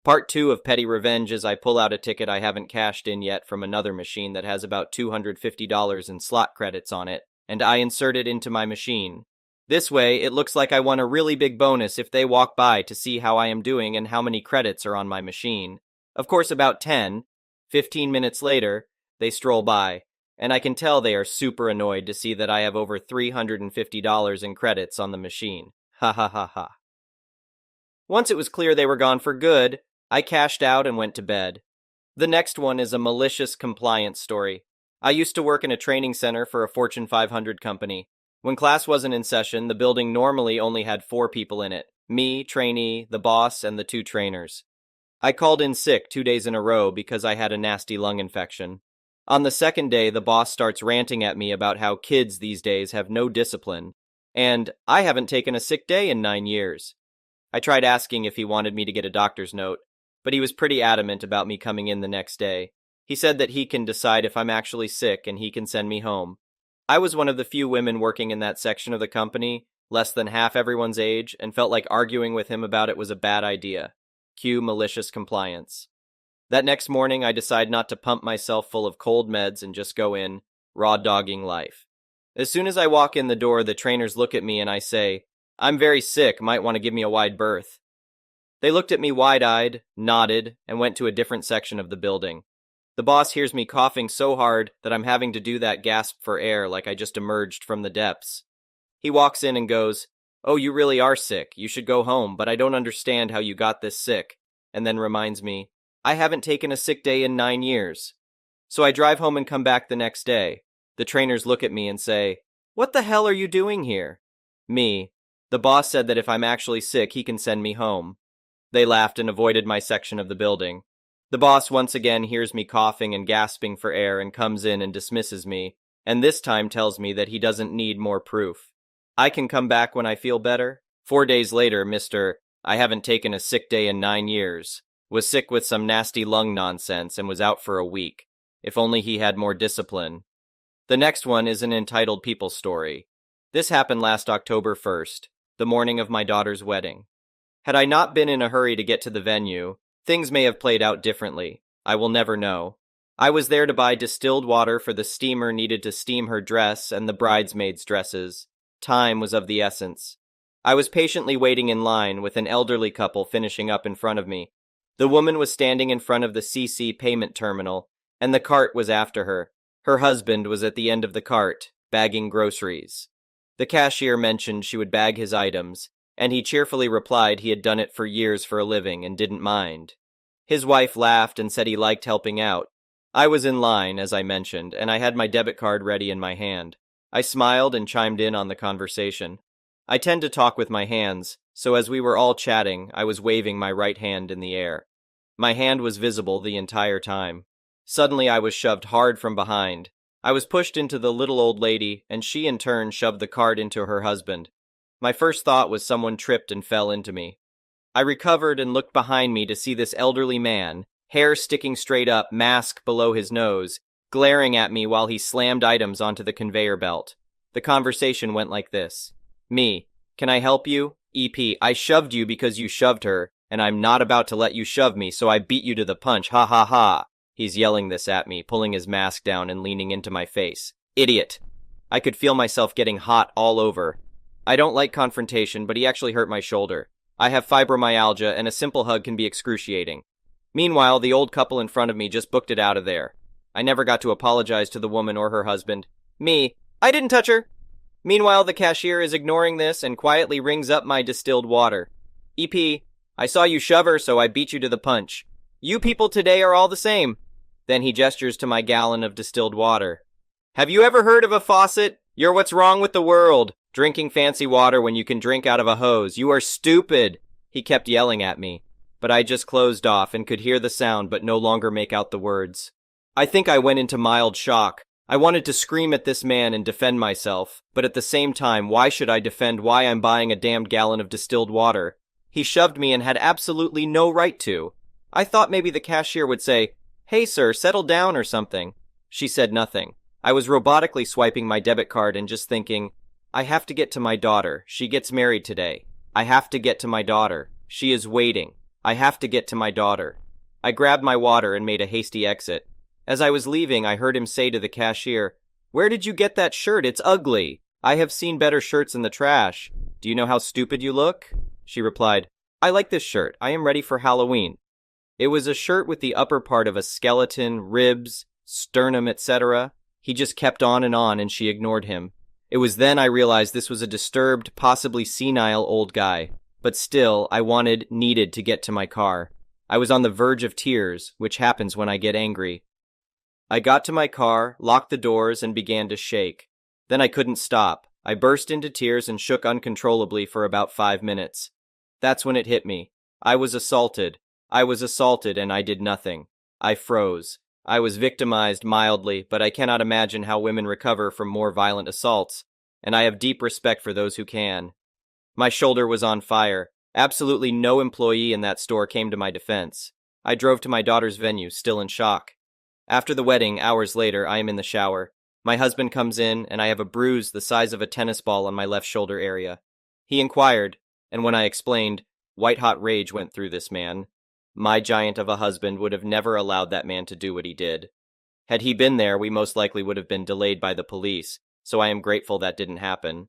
Part 2 of Petty Revenge is I pull out a ticket I haven't cashed in yet from another machine that has about $250 in slot credits on it, and I insert it into my machine. This way, it looks like I won a really big bonus if they walk by to see how I am doing and how many credits are on my machine. Of course, about 15 minutes later, they stroll by, and I can tell they are super annoyed to see that I have over $350 in credits on the machine. Ha ha ha ha. Once it was clear they were gone for good, I cashed out and went to bed. The next one is a malicious compliance story. I used to work in a training center for a Fortune 500 company. When class wasn't in session, the building normally only had 4 people in it. Me, trainee, the boss, and the 2 trainers. I called in sick 2 days in a row because I had a nasty lung infection. On the second day, the boss starts ranting at me about how kids these days have no discipline, and I haven't taken a sick day in 9 years. I tried asking if he wanted me to get a doctor's note, but he was pretty adamant about me coming in the next day. He said that he can decide if I'm actually sick and he can send me home. I was one of the few women working in that section of the company, less than half everyone's age, and felt like arguing with him about it was a bad idea. Cue malicious compliance. That next morning, I decide not to pump myself full of cold meds and just go in, raw dogging life. As soon as I walk in the door, the trainers look at me and I say, "I'm very sick, might want to give me a wide berth." They looked at me wide-eyed, nodded, and went to a different section of the building. The boss hears me coughing so hard that I'm having to do that gasp for air like I just emerged from the depths. He walks in and goes, "Oh, you really are sick. You should go home, but I don't understand how you got this sick," and then reminds me, I haven't taken a sick day in 9 years. So I drive home and come back the next day. The trainers look at me and say, "What the hell are you doing here?" Me. The boss said that if I'm actually sick, he can send me home. They laughed and avoided my section of the building. The boss once again hears me coughing and gasping for air and comes in and dismisses me, and this time tells me that he doesn't need more proof. I can come back when I feel better. 4 days later, Mr. I haven't taken a sick day in 9 years. Was sick with some nasty lung nonsense and was out for a week. If only he had more discipline. The next one is an entitled people story. This happened last October 1st, the morning of my daughter's wedding. Had I not been in a hurry to get to the venue, things may have played out differently. I will never know. I was there to buy distilled water for the steamer needed to steam her dress and the bridesmaids' dresses. Time was of the essence. I was patiently waiting in line with an elderly couple finishing up in front of me. The woman was standing in front of the CC payment terminal, and the cart was after her. Her husband was at the end of the cart, bagging groceries. The cashier mentioned she would bag his items, and he cheerfully replied he had done it for years for a living and didn't mind. His wife laughed and said he liked helping out. I was in line, as I mentioned, and I had my debit card ready in my hand. I smiled and chimed in on the conversation. I tend to talk with my hands, so as we were all chatting, I was waving my right hand in the air. My hand was visible the entire time. Suddenly I was shoved hard from behind. I was pushed into the little old lady, and she in turn shoved the cart into her husband. My first thought was someone tripped and fell into me. I recovered and looked behind me to see this elderly man, hair sticking straight up, mask below his nose, glaring at me while he slammed items onto the conveyor belt. The conversation went like this. Me, can I help you? EP, I shoved you because you shoved her, and I'm not about to let you shove me, so I beat you to the punch, ha ha ha. He's yelling this at me, pulling his mask down and leaning into my face. Idiot. I could feel myself getting hot all over. I don't like confrontation, but he actually hurt my shoulder. I have fibromyalgia, and a simple hug can be excruciating. Meanwhile, the old couple in front of me just booked it out of there. I never got to apologize to the woman or her husband. Me, I didn't touch her. Meanwhile, the cashier is ignoring this and quietly rings up my distilled water. EP, I saw you shove her, so I beat you to the punch. You people today are all the same. Then he gestures to my gallon of distilled water. Have you ever heard of a faucet? You're what's wrong with the world. Drinking fancy water when you can drink out of a hose. You are stupid. He kept yelling at me, but I just closed off and could hear the sound but no longer make out the words. I think I went into mild shock. I wanted to scream at this man and defend myself, but at the same time, why should I defend why I'm buying a damned gallon of distilled water? He shoved me and had absolutely no right to. I thought maybe the cashier would say, "Hey sir, settle down," or something. She said nothing. I was robotically swiping my debit card and just thinking, I have to get to my daughter. She gets married today. I have to get to my daughter. She is waiting. I have to get to my daughter. I grabbed my water and made a hasty exit. As I was leaving, I heard him say to the cashier, "Where did you get that shirt? It's ugly. I have seen better shirts in the trash. Do you know how stupid you look?" She replied, "I like this shirt. I am ready for Halloween." It was a shirt with the upper part of a skeleton, ribs, sternum, etc. He just kept on, and she ignored him. It was then I realized this was a disturbed, possibly senile old guy. But still, I needed to get to my car. I was on the verge of tears, which happens when I get angry. I got to my car, locked the doors, and began to shake. Then I couldn't stop. I burst into tears and shook uncontrollably for about 5 minutes. That's when it hit me. I was assaulted. And I did nothing. I froze. I was victimized mildly, but I cannot imagine how women recover from more violent assaults, and I have deep respect for those who can. My shoulder was on fire. Absolutely no employee in that store came to my defense. I drove to my daughter's venue, still in shock. After the wedding, hours later, I am in the shower. My husband comes in, and I have a bruise the size of a tennis ball on my left shoulder area. He inquired, and when I explained, white-hot rage went through this man. My giant of a husband would have never allowed that man to do what he did. Had he been there, we most likely would have been delayed by the police, so I am grateful that didn't happen.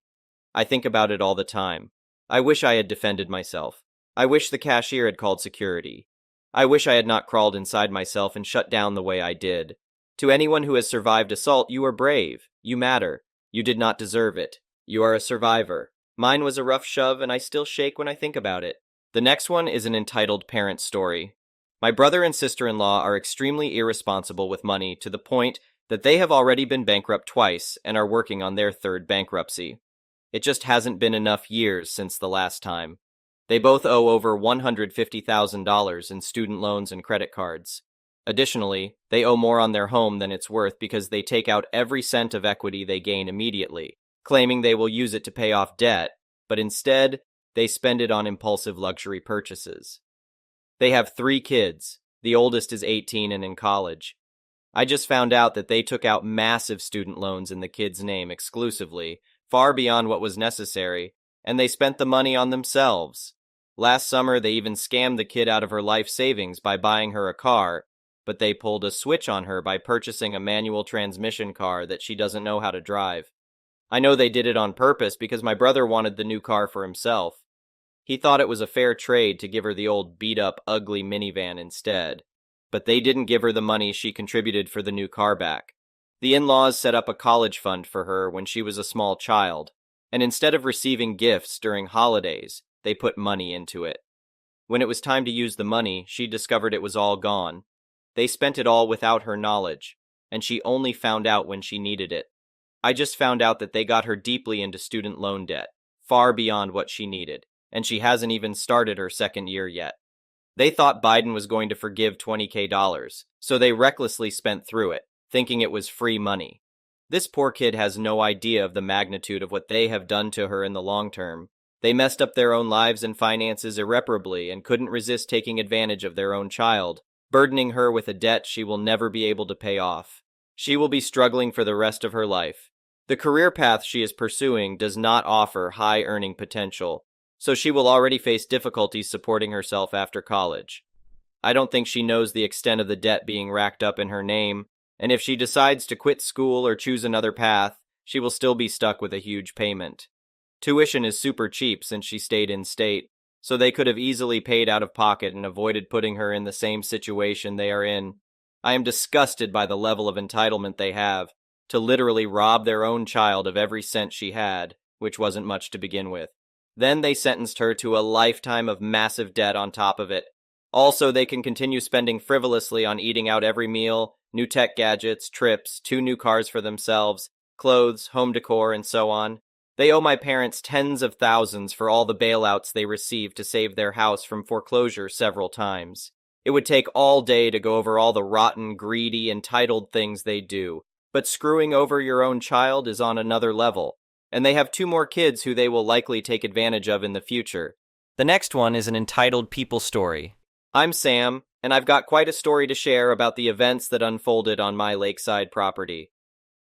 I think about it all the time. I wish I had defended myself. I wish the cashier had called security. I wish I had not crawled inside myself and shut down the way I did. To anyone who has survived assault, you are brave. You matter. You did not deserve it. You are a survivor. Mine was a rough shove, and I still shake when I think about it. The next one is an entitled parent story. My brother and sister-in-law are extremely irresponsible with money to the point that they have already been bankrupt twice and are working on their third bankruptcy. It just hasn't been enough years since the last time. They both owe over $150,000 in student loans and credit cards. Additionally, they owe more on their home than it's worth because they take out every cent of equity they gain immediately, claiming they will use it to pay off debt, but instead, they spend it on impulsive luxury purchases. They have 3 kids. The oldest is 18 and in college. I just found out that they took out massive student loans in the kid's name exclusively, far beyond what was necessary, and they spent the money on themselves. Last summer, they even scammed the kid out of her life savings by buying her a car, but they pulled a switch on her by purchasing a manual transmission car that she doesn't know how to drive. I know they did it on purpose because my brother wanted the new car for himself. He thought it was a fair trade to give her the old beat-up, ugly minivan instead. But they didn't give her the money she contributed for the new car back. The in-laws set up a college fund for her when she was a small child, and instead of receiving gifts during holidays, they put money into it. When it was time to use the money, she discovered it was all gone. They spent it all without her knowledge, and she only found out when she needed it. I just found out that they got her deeply into student loan debt. far beyond what she needed, and she hasn't even started her second year yet. They thought Biden was going to forgive $20K, so they recklessly spent through it, thinking it was free money. This poor kid has no idea of the magnitude of what they have done to her in the long term. They messed up their own lives and finances irreparably and couldn't resist taking advantage of their own child, burdening her with a debt she will never be able to pay off. She will be struggling for the rest of her life. The career path she is pursuing does not offer high earning potential, so she will already face difficulties supporting herself after college. I don't think she knows the extent of the debt being racked up in her name, and if she decides to quit school or choose another path, she will still be stuck with a huge payment. Tuition is super cheap since she stayed in state, so they could have easily paid out of pocket and avoided putting her in the same situation they are in. I am disgusted by the level of entitlement they have, to literally rob their own child of every cent she had, which wasn't much to begin with. Then they sentenced her to a lifetime of massive debt on top of it. Also, they can continue spending frivolously on eating out every meal, new tech gadgets, trips, 2 new cars for themselves, clothes, home decor, and so on. They owe my parents tens of thousands for all the bailouts they received to save their house from foreclosure several times. It would take all day to go over all the rotten, greedy, entitled things they do, but screwing over your own child is on another level, and they have 2 more kids who they will likely take advantage of in the future. The next one is an entitled people story. I'm Sam, and I've got quite a story to share about the events that unfolded on my lakeside property.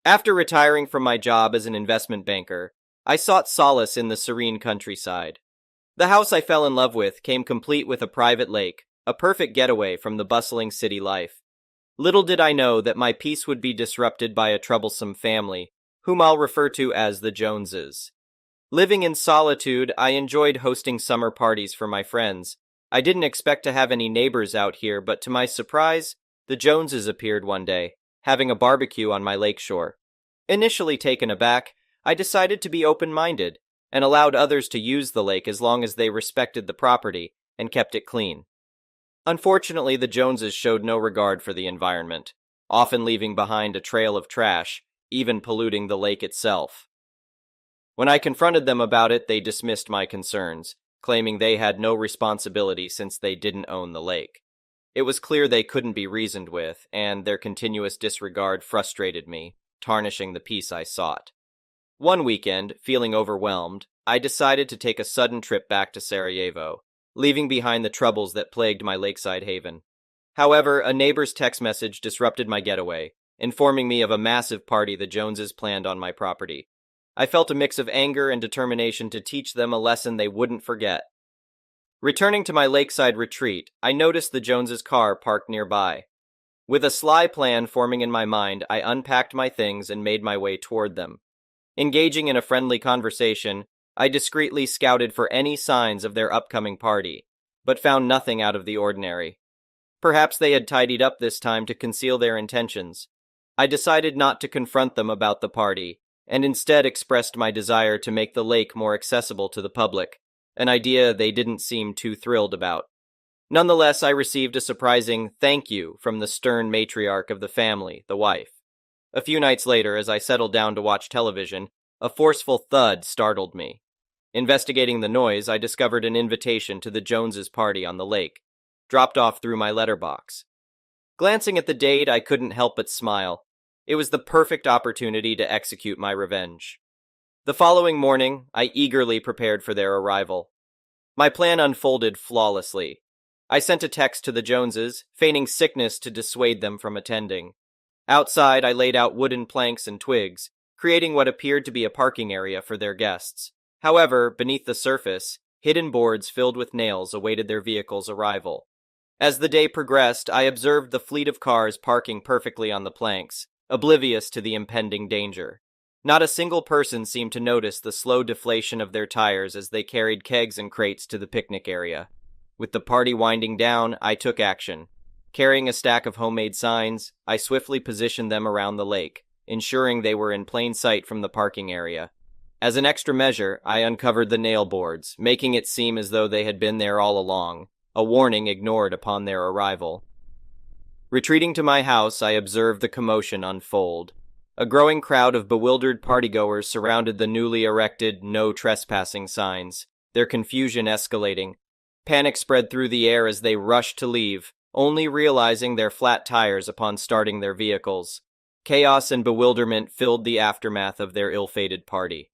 After retiring from my job as an investment banker, I sought solace in the serene countryside. The house I fell in love with came complete with a private lake, a perfect getaway from the bustling city life. Little did I know that my peace would be disrupted by a troublesome family, whom I'll refer to as the Joneses. Living in solitude, I enjoyed hosting summer parties for my friends. I didn't expect to have any neighbors out here, but to my surprise, the Joneses appeared one day, having a barbecue on my lakeshore. Initially taken aback, I decided to be open-minded and allowed others to use the lake as long as they respected the property and kept it clean. Unfortunately, the Joneses showed no regard for the environment, often leaving behind a trail of trash, even polluting the lake itself. When I confronted them about it, they dismissed my concerns, claiming they had no responsibility since they didn't own the lake. It was clear they couldn't be reasoned with, and their continuous disregard frustrated me, tarnishing the peace I sought. One weekend, feeling overwhelmed, I decided to take a sudden trip back to Sarajevo, leaving behind the troubles that plagued my lakeside haven. However, a neighbor's text message disrupted my getaway, informing me of a massive party the Joneses planned on my property. I felt a mix of anger and determination to teach them a lesson they wouldn't forget. Returning to my lakeside retreat, I noticed the Joneses' car parked nearby. With a sly plan forming in my mind, I unpacked my things and made my way toward them. Engaging in a friendly conversation, I discreetly scouted for any signs of their upcoming party, but found nothing out of the ordinary. Perhaps they had tidied up this time to conceal their intentions. I decided not to confront them about the party, and instead expressed my desire to make the lake more accessible to the public, an idea they didn't seem too thrilled about. Nonetheless, I received a surprising thank you from the stern matriarch of the family, the wife. A few nights later, as I settled down to watch television, a forceful thud startled me. Investigating the noise, I discovered an invitation to the Joneses' party on the lake, dropped off through my letterbox. Glancing at the date, I couldn't help but smile. It was the perfect opportunity to execute my revenge. The following morning, I eagerly prepared for their arrival. My plan unfolded flawlessly. I sent a text to the Joneses, feigning sickness to dissuade them from attending. Outside, I laid out wooden planks and twigs, creating what appeared to be a parking area for their guests. However, beneath the surface, hidden boards filled with nails awaited their vehicle's arrival. As the day progressed, I observed the fleet of cars parking perfectly on the planks, oblivious to the impending danger. Not a single person seemed to notice the slow deflation of their tires as they carried kegs and crates to the picnic area. With the party winding down, I took action. Carrying a stack of homemade signs, I swiftly positioned them around the lake, ensuring they were in plain sight from the parking area. As an extra measure, I uncovered the nail boards, making it seem as though they had been there all along, a warning ignored upon their arrival. Retreating to my house, I observed the commotion unfold. A growing crowd of bewildered partygoers surrounded the newly erected "No Trespassing" signs, their confusion escalating. Panic spread through the air as they rushed to leave, only realizing their flat tires upon starting their vehicles. Chaos and bewilderment filled the aftermath of their ill-fated party.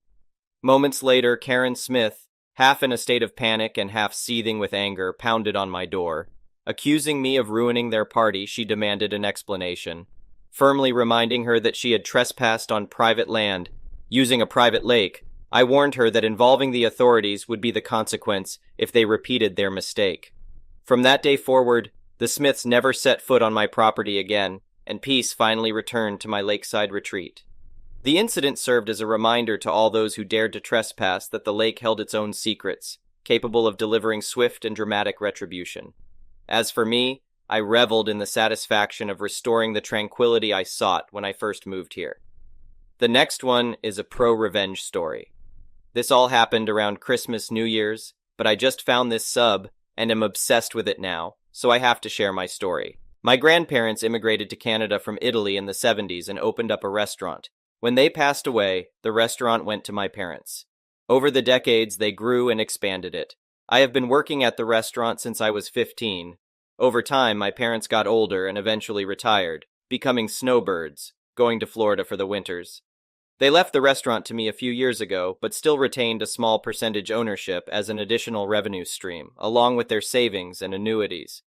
Moments later, Karen Smith, half in a state of panic and half seething with anger, pounded on my door. Accusing me of ruining their party, she demanded an explanation. Firmly reminding her that she had trespassed on private land, using a private lake, I warned her that involving the authorities would be the consequence if they repeated their mistake. From that day forward, the Smiths never set foot on my property again, and peace finally returned to my lakeside retreat. The incident served as a reminder to all those who dared to trespass that the lake held its own secrets, capable of delivering swift and dramatic retribution. As for me, I reveled in the satisfaction of restoring the tranquility I sought when I first moved here. The next one is a pro-revenge story. This all happened around Christmas, New Year's, but I just found this sub and am obsessed with it now, so I have to share my story. My grandparents immigrated to Canada from Italy in the 70s and opened up a restaurant. When they passed away, the restaurant went to my parents. Over the decades, they grew and expanded it. I have been working at the restaurant since I was 15. Over time, my parents got older and eventually retired, becoming snowbirds, going to Florida for the winters. They left the restaurant to me a few years ago, but still retained a small percentage ownership as an additional revenue stream, along with their savings and annuities.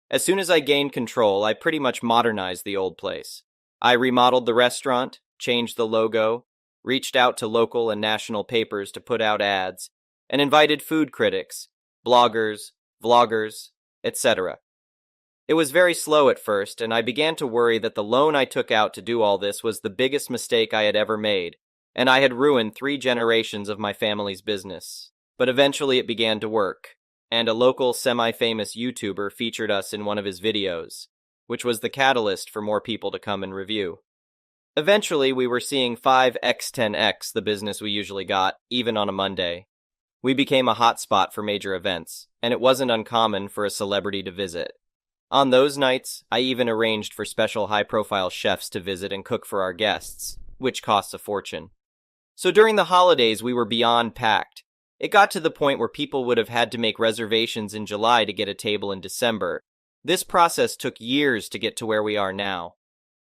As soon as I gained control, I pretty much modernized the old place. I remodeled the restaurant, changed the logo, reached out to local and national papers to put out ads, and invited food critics, bloggers, vloggers, etc. It was very slow at first, and I began to worry that the loan I took out to do all this was the biggest mistake I had ever made, and I had ruined 3 generations of my family's business. But eventually it began to work, and a local semi-famous YouTuber featured us in one of his videos, which was the catalyst for more people to come and review. Eventually, we were seeing 5x10x the business we usually got, even on a Monday. We became a hotspot for major events, and it wasn't uncommon for a celebrity to visit. On those nights, I even arranged for special high-profile chefs to visit and cook for our guests, which costs a fortune. So during the holidays, we were beyond packed. It got to the point where people would have had to make reservations in July to get a table in December. This process took years to get to where we are now.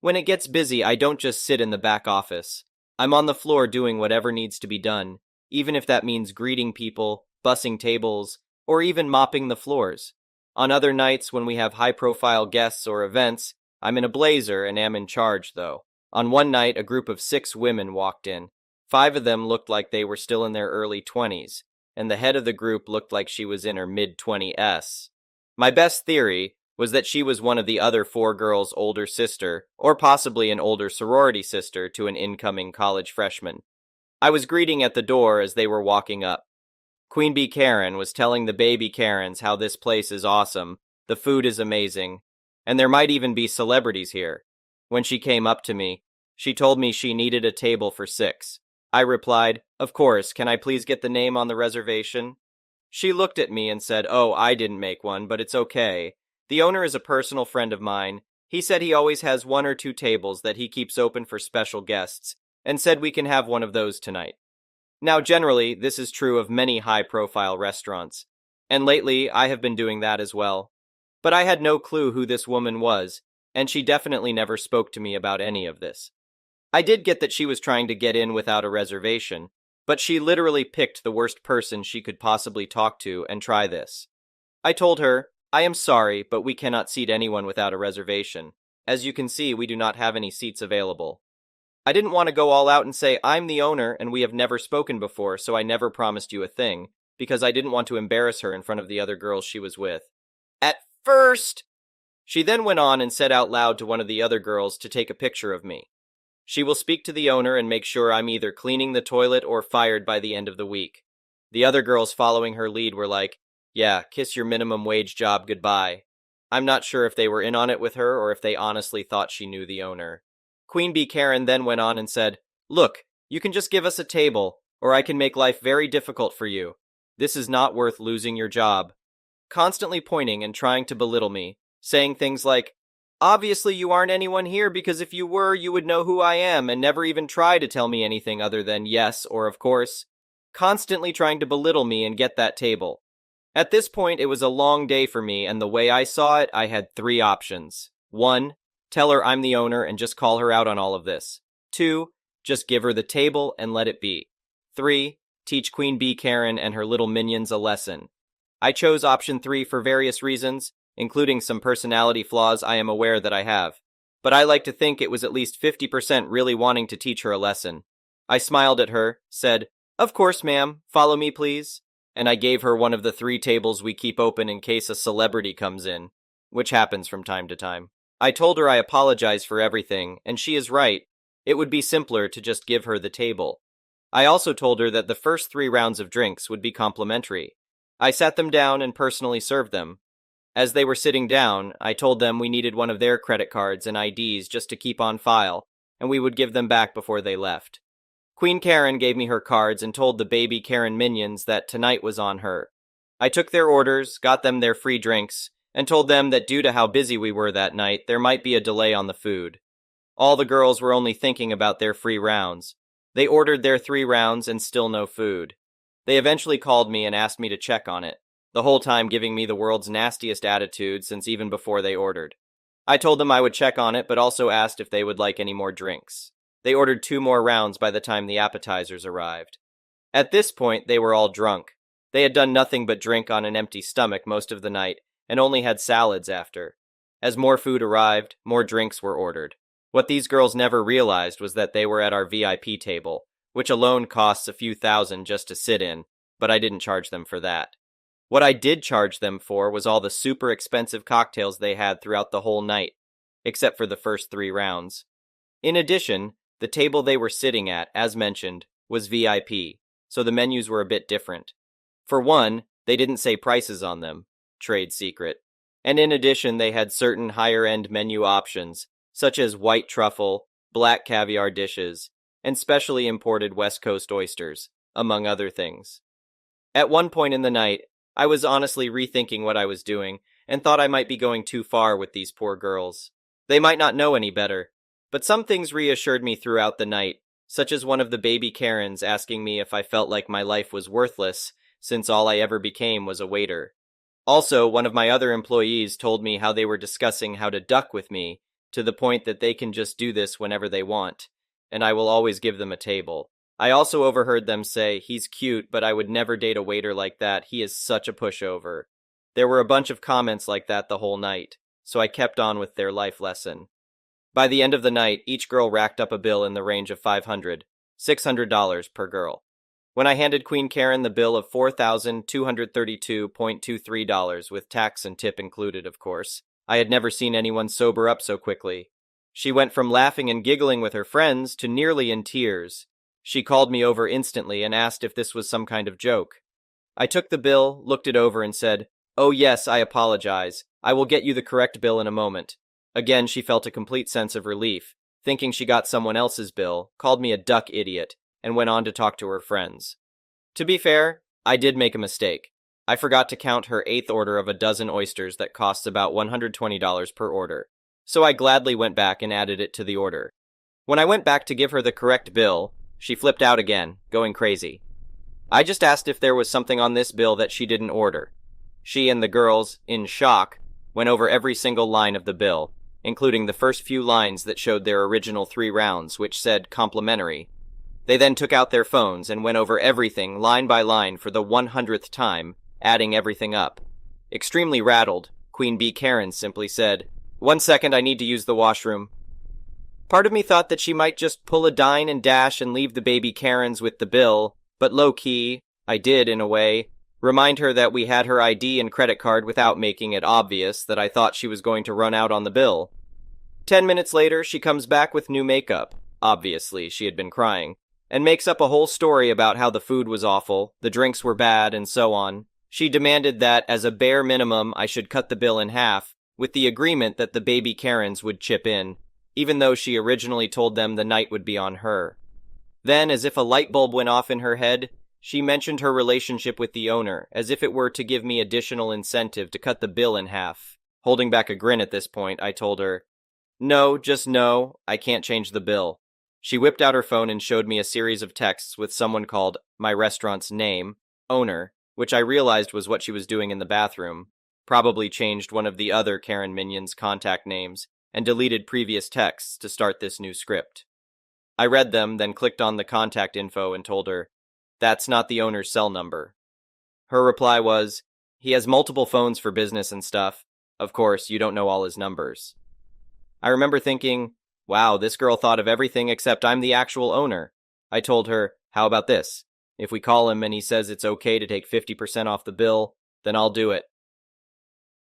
When it gets busy, I don't just sit in the back office. I'm on the floor doing whatever needs to be done, even if that means greeting people, bussing tables, or even mopping the floors. On other nights, when we have high-profile guests or events, I'm in a blazer and am in charge, though. On one night, a group of 6 women walked in. 5 of them looked like they were still in their early 20s, and the head of the group looked like she was in her mid-20s. My best theory was that she was one of the other 4 girls' older sister, or possibly an older sorority sister to an incoming college freshman. I was greeting at the door as they were walking up. Queen Bee Karen was telling the baby Karens how this place is awesome, the food is amazing, and there might even be celebrities here. When she came up to me, she told me she needed a table for 6. I replied, "Of course, can I please get the name on the reservation?" She looked at me and said, "Oh, I didn't make one, but it's okay. The owner is a personal friend of mine. He said he always has 1 or 2 tables that he keeps open for special guests, and said we can have one of those tonight." Now, generally, this is true of many high-profile restaurants, and lately I have been doing that as well. But I had no clue who this woman was, and she definitely never spoke to me about any of this. I did get that she was trying to get in without a reservation, but she literally picked the worst person she could possibly talk to and try this. I told her, "I am sorry, but we cannot seat anyone without a reservation. As you can see, we do not have any seats available." I didn't want to go all out and say, "I'm the owner and we have never spoken before, so I never promised you a thing," because I didn't want to embarrass her in front of the other girls she was with. "At first," she then went on and said out loud to one of the other girls to take a picture of me. She will speak to the owner and make sure I'm either cleaning the toilet or fired by the end of the week. The other girls following her lead were like, "Yeah, kiss your minimum wage job goodbye." I'm not sure if they were in on it with her or if they honestly thought she knew the owner. Queen Bee Karen then went on and said, "Look, you can just give us a table, or I can make life very difficult for you. This is not worth losing your job." Constantly pointing and trying to belittle me, saying things like, Obviously, you aren't anyone here because if you were, you would know who I am and never even try to tell me anything other than yes or of course, constantly trying to belittle me and get that table. At this point, it was a long day for me, and the way I saw it, I had three options. 1. Tell her I'm the owner and just call her out on all of this. 2. Just give her the table and let it be. 3. Teach Queen Bee Karen and her little minions a lesson. I chose option 3 for various reasons, including some personality flaws I am aware that I have. But I like to think it was at least 50% really wanting to teach her a lesson. I smiled at her, said, "Of course, ma'am, follow me please," and I gave her one of the 3 tables we keep open in case a celebrity comes in, which happens from time to time. I told her I apologize for everything, and she is right. It would be simpler to just give her the table. I also told her that the first 3 rounds of drinks would be complimentary. I sat them down and personally served them. As they were sitting down, I told them we needed one of their credit cards and IDs just to keep on file, and we would give them back before they left. Queen Karen gave me her cards and told the baby Karen minions that tonight was on her. I took their orders, got them their free drinks, and told them that due to how busy we were that night, there might be a delay on the food. All the girls were only thinking about their free rounds. They ordered their 3 rounds and still no food. They eventually called me and asked me to check on it, the whole time giving me the world's nastiest attitude since even before they ordered. I told them I would check on it, but also asked if they would like any more drinks. They ordered 2 more rounds by the time the appetizers arrived. At this point, they were all drunk. They had done nothing but drink on an empty stomach most of the night, and only had salads after. As more food arrived, more drinks were ordered. What these girls never realized was that they were at our VIP table, which alone costs a few thousand just to sit in, but I didn't charge them for that. What I did charge them for was all the super expensive cocktails they had throughout the whole night, except for the first 3 rounds. In addition, the table they were sitting at, as mentioned, was VIP, so the menus were a bit different. For one, they didn't say prices on them, trade secret, and in addition they had certain higher-end menu options, such as white truffle, black caviar dishes, and specially imported West Coast oysters, among other things. At one point in the night, I was honestly rethinking what I was doing, and thought I might be going too far with these poor girls. They might not know any better, but some things reassured me throughout the night, such as one of the baby Karens asking me if I felt like my life was worthless, since all I ever became was a waiter. Also, one of my other employees told me how they were discussing how to duck with me, to the point that they can just do this whenever they want, and I will always give them a table. I also overheard them say, "He's cute, but I would never date a waiter like that, he is such a pushover." There were a bunch of comments like that the whole night, so I kept on with their life lesson. By the end of the night, each girl racked up a bill in the range of $500, $600 per girl. When I handed Queen Karen the bill of $4,232.23 with tax and tip included, of course, I had never seen anyone sober up so quickly. She went from laughing and giggling with her friends to nearly in tears. She called me over instantly and asked if this was some kind of joke. I took the bill, looked it over, and said, "Oh yes, I apologize. I will get you the correct bill in a moment." Again, she felt a complete sense of relief, thinking she got someone else's bill, called me a duck idiot, and went on to talk to her friends. To be fair, I did make a mistake. I forgot to count her 8th order of a dozen oysters that costs about $120 per order, so I gladly went back and added it to the order. When I went back to give her the correct bill, she flipped out again, going crazy. I just asked if there was something on this bill that she didn't order. She and the girls, in shock, went over every single line of the bill, including the first few lines that showed their original 3 rounds, which said complimentary. They then took out their phones and went over everything line by line for the 100th time, adding everything up. Extremely rattled, Queen Bee Karen simply said, "1 second, I need to use the washroom." Part of me thought that she might just pull a dine and dash and leave the baby Karens with the bill, but low-key, I did, in a way, remind her that we had her ID and credit card without making it obvious that I thought she was going to run out on the bill. 10 minutes later, she comes back with new makeup. Obviously, she had been crying, and makes up a whole story about how the food was awful, the drinks were bad, and so on. She demanded that, as a bare minimum, I should cut the bill in half, with the agreement that the baby Karens would chip in, even though she originally told them the night would be on her. Then, as if a light bulb went off in her head, she mentioned her relationship with the owner, as if it were to give me additional incentive to cut the bill in half. Holding back a grin at this point, I told her, No, just no, I can't change the bill. She whipped out her phone and showed me a series of texts with someone called my restaurant's name, owner, which I realized was what she was doing in the bathroom. Probably changed one of the other Karen Minion's contact names and deleted previous texts to start this new script. I read them, then clicked on the contact info and told her, "That's not the owner's cell number." Her reply was, "He has multiple phones for business and stuff. Of course, you don't know all his numbers." I remember thinking, wow, this girl thought of everything except I'm the actual owner. I told her, how about this? If we call him and he says it's okay to take 50% off the bill, then I'll do it.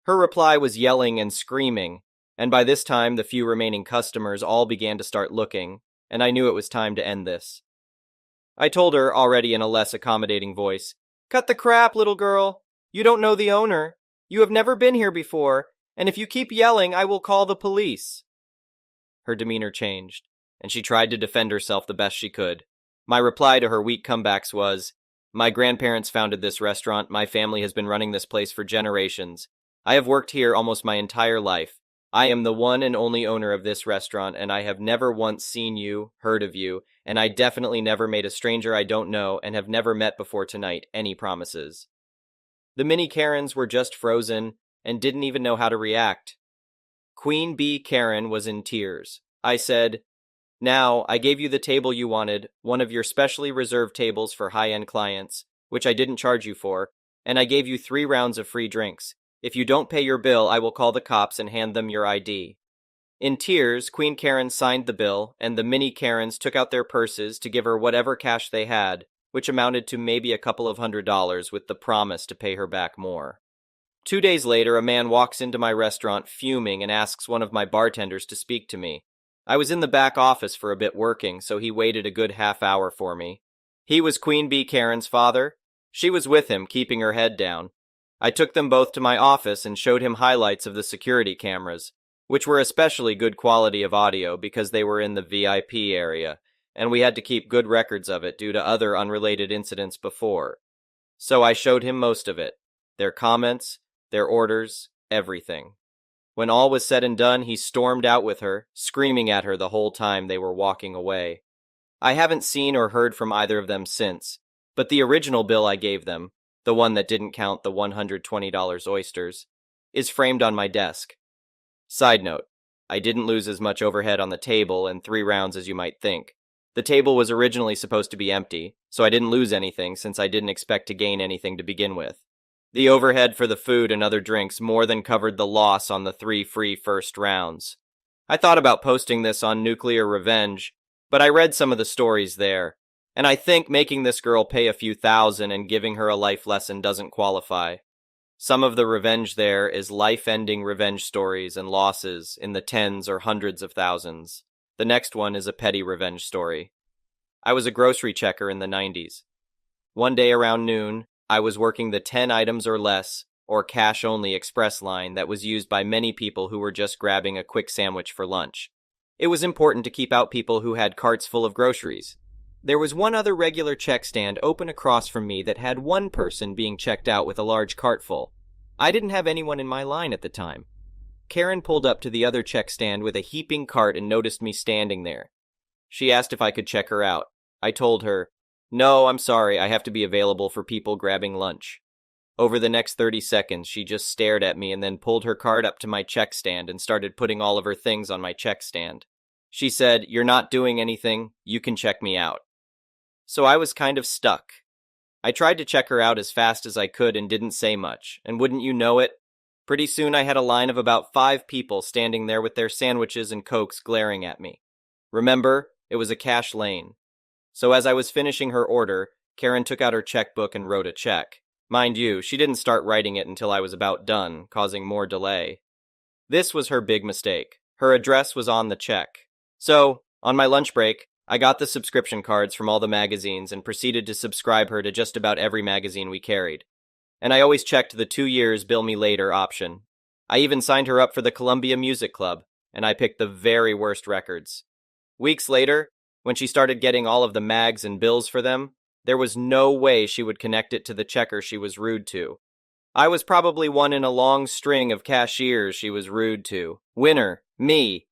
Her reply was yelling and screaming, and by this time the few remaining customers all began to start looking, and I knew it was time to end this. I told her, already in a less accommodating voice, "Cut the crap, little girl. You don't know the owner. You have never been here before, and if you keep yelling, I will call the police." Her demeanor changed, and she tried to defend herself the best she could. My reply to her weak comebacks was, "My grandparents founded this restaurant. My family has been running this place for generations. I have worked here almost my entire life. I am the one and only owner of this restaurant, and I have never once seen you, heard of you, and I definitely never made a stranger I don't know and have never met before tonight any promises." The mini Karens were just frozen and didn't even know how to react. Queen Bee Karen was in tears. I said, "Now, I gave you the table you wanted, one of your specially reserved tables for high-end clients, which I didn't charge you for, and I gave you 3 rounds of free drinks. If you don't pay your bill, I will call the cops and hand them your ID." In tears, Queen Karen signed the bill, and the mini Karens took out their purses to give her whatever cash they had, which amounted to maybe a couple of $100s with the promise to pay her back more. 2 days later, a man walks into my restaurant fuming and asks one of my bartenders to speak to me. I was in the back office for a bit working, so he waited a good half hour for me. He was Queen Bee Karen's father. She was with him, keeping her head down. I took them both to my office and showed him highlights of the security cameras, which were especially good quality of audio because they were in the VIP area, and we had to keep good records of it due to other unrelated incidents before. So I showed him most of it, their comments, their orders, everything. When all was said and done, he stormed out with her, screaming at her the whole time they were walking away. I haven't seen or heard from either of them since, but the original bill I gave them, the one that didn't count the $120 oysters, is framed on my desk. Side note, I didn't lose as much overhead on the table and 3 rounds as you might think. The table was originally supposed to be empty, so I didn't lose anything since I didn't expect to gain anything to begin with. The overhead for the food and other drinks more than covered the loss on the 3 free first rounds. I thought about posting this on Nuclear Revenge, but I read some of the stories there, and I think making this girl pay a few thousand and giving her a life lesson doesn't qualify. Some of the revenge there is life-ending revenge stories and losses in the tens or hundreds of thousands. The next one is a petty revenge story. I was a grocery checker in the 90s. One day around noon, I was working the 10 items or less, or cash-only express line that was used by many people who were just grabbing a quick sandwich for lunch. It was important to keep out people who had carts full of groceries. There was one other regular check stand open across from me that had one person being checked out with a large cart full. I didn't have anyone in my line at the time. Karen pulled up to the other check stand with a heaping cart and noticed me standing there. She asked if I could check her out. I told her, "No, I'm sorry, I have to be available for people grabbing lunch." Over the next 30 seconds, she just stared at me and then pulled her cart up to my check stand and started putting all of her things on my check stand. She said, "You're not doing anything, you can check me out." So I was kind of stuck. I tried to check her out as fast as I could and didn't say much, and wouldn't you know it, pretty soon I had a line of about 5 people standing there with their sandwiches and Cokes glaring at me. Remember, it was a cash lane. So as I was finishing her order, Karen took out her checkbook and wrote a check. Mind you, she didn't start writing it until I was about done, causing more delay. This was her big mistake. Her address was on the check. So, on my lunch break, I got the subscription cards from all the magazines and proceeded to subscribe her to just about every magazine we carried. And I always checked the 2 years bill me later option. I even signed her up for the Columbia Music Club, and I picked the very worst records. Weeks later, when she started getting all of the mags and bills for them, there was no way she would connect it to the checker she was rude to. I was probably one in a long string of cashiers she was rude to. Winner, me.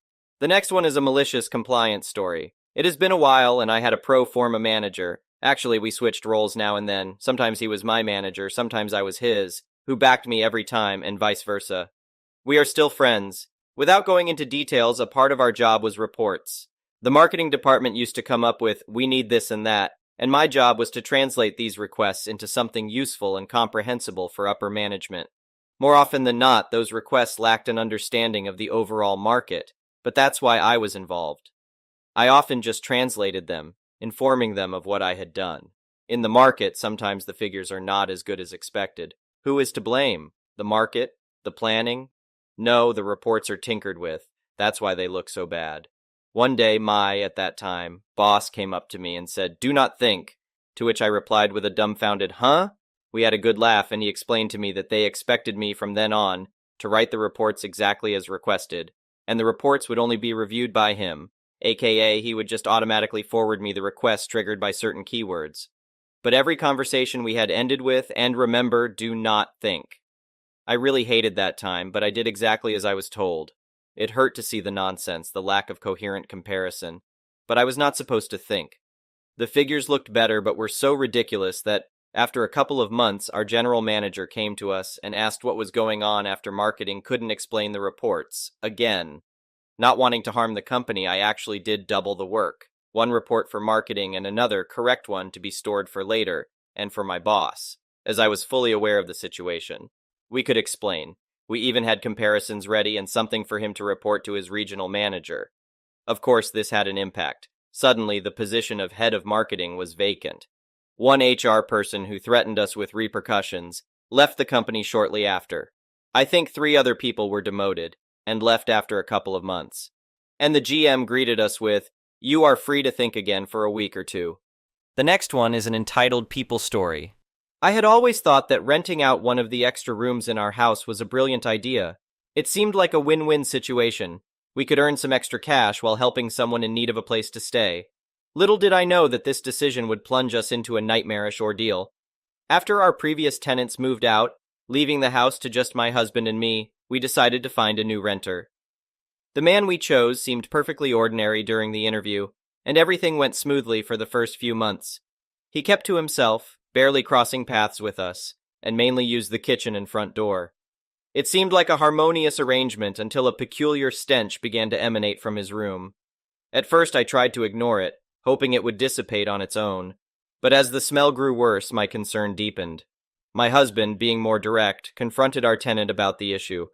The next one is a malicious compliance story. It has been a while, and I had a pro forma manager. Actually, we switched roles now and then. Sometimes he was my manager, sometimes I was his, who backed me every time, and vice versa. We are still friends. Without going into details, a part of our job was reports. The marketing department used to come up with, "We need this and that," and my job was to translate these requests into something useful and comprehensible for upper management. More often than not, those requests lacked an understanding of the overall market, but that's why I was involved. I often just translated them, informing them of what I had done. In the market, sometimes the figures are not as good as expected. Who is to blame? The market? The planning? No, the reports are tinkered with. That's why they look so bad. One day, at that time, boss came up to me and said, "Do not think," to which I replied with a dumbfounded, "Huh?" We had a good laugh, and he explained to me that they expected me from then on to write the reports exactly as requested, and the reports would only be reviewed by him, aka he would just automatically forward me the requests triggered by certain keywords. But every conversation we had ended with, "And remember, do not think." I really hated that time, but I did exactly as I was told. It hurt to see the nonsense, the lack of coherent comparison, but I was not supposed to think. The figures looked better, but were so ridiculous that, after a couple of months, our general manager came to us and asked what was going on after marketing couldn't explain the reports, again. Not wanting to harm the company, I actually did double the work. One report for marketing and another correct one to be stored for later, and for my boss, as I was fully aware of the situation. We could explain. We even had comparisons ready and something for him to report to his regional manager. Of course, this had an impact. Suddenly, the position of head of marketing was vacant. One HR person who threatened us with repercussions left the company shortly after. I think 3 other people were demoted and left after a couple of months. And the GM greeted us with, "You are free to think again for a week or two." The next one is an entitled people story. I had always thought that renting out one of the extra rooms in our house was a brilliant idea. It seemed like a win-win situation. We could earn some extra cash while helping someone in need of a place to stay. Little did I know that this decision would plunge us into a nightmarish ordeal. After our previous tenants moved out, leaving the house to just my husband and me, we decided to find a new renter. The man we chose seemed perfectly ordinary during the interview, and everything went smoothly for the first few months. He kept to himself, barely crossing paths with us, and mainly used the kitchen and front door. It seemed like a harmonious arrangement until a peculiar stench began to emanate from his room. At first I tried to ignore it, hoping it would dissipate on its own, but as the smell grew worse, my concern deepened. My husband, being more direct, confronted our tenant about the issue.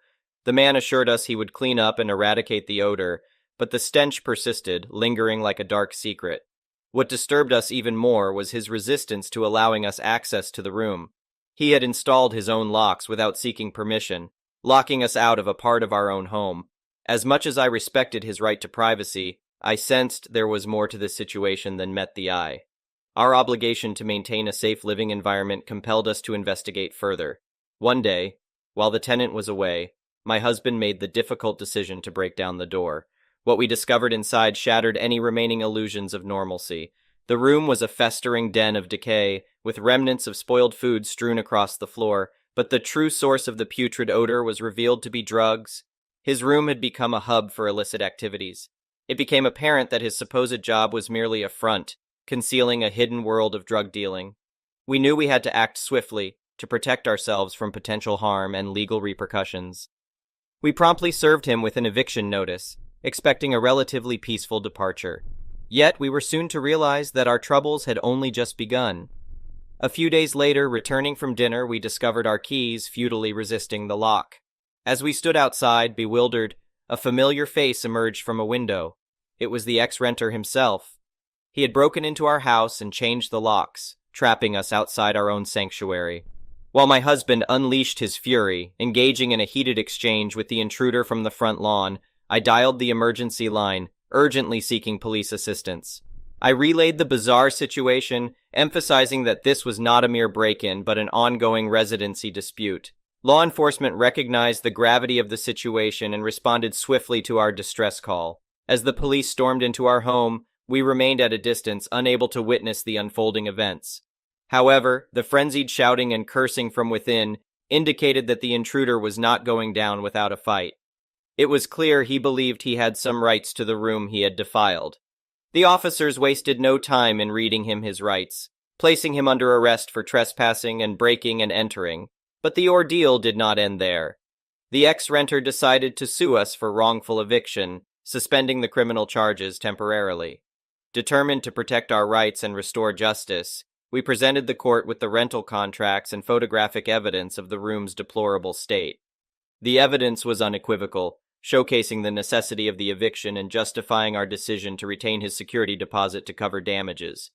The man assured us he would clean up and eradicate the odor, but the stench persisted, lingering like a dark secret. What disturbed us even more was his resistance to allowing us access to the room. He had installed his own locks without seeking permission, locking us out of a part of our own home. As much as I respected his right to privacy, I sensed there was more to this situation than met the eye. Our obligation to maintain a safe living environment compelled us to investigate further. One day, while the tenant was away, my husband made the difficult decision to break down the door. What we discovered inside shattered any remaining illusions of normalcy. The room was a festering den of decay, with remnants of spoiled food strewn across the floor, but the true source of the putrid odor was revealed to be drugs. His room had become a hub for illicit activities. It became apparent that his supposed job was merely a front, concealing a hidden world of drug dealing. We knew we had to act swiftly to protect ourselves from potential harm and legal repercussions. We promptly served him with an eviction notice, expecting a relatively peaceful departure. Yet we were soon to realize that our troubles had only just begun. A few days later, returning from dinner, we discovered our keys futilely resisting the lock. As we stood outside, bewildered, a familiar face emerged from a window. It was the ex-renter himself. He had broken into our house and changed the locks, trapping us outside our own sanctuary. While my husband unleashed his fury, engaging in a heated exchange with the intruder from the front lawn, I dialed the emergency line, urgently seeking police assistance. I relayed the bizarre situation, emphasizing that this was not a mere break-in but an ongoing residency dispute. Law enforcement recognized the gravity of the situation and responded swiftly to our distress call. As the police stormed into our home, we remained at a distance, unable to witness the unfolding events. However, the frenzied shouting and cursing from within indicated that the intruder was not going down without a fight. It was clear he believed he had some rights to the room he had defiled. The officers wasted no time in reading him his rights, placing him under arrest for trespassing and breaking and entering, but the ordeal did not end there. The ex-renter decided to sue us for wrongful eviction, suspending the criminal charges temporarily. Determined to protect our rights and restore justice, we presented the court with the rental contracts and photographic evidence of the room's deplorable state. The evidence was unequivocal, showcasing the necessity of the eviction and justifying our decision to retain his security deposit to cover damages.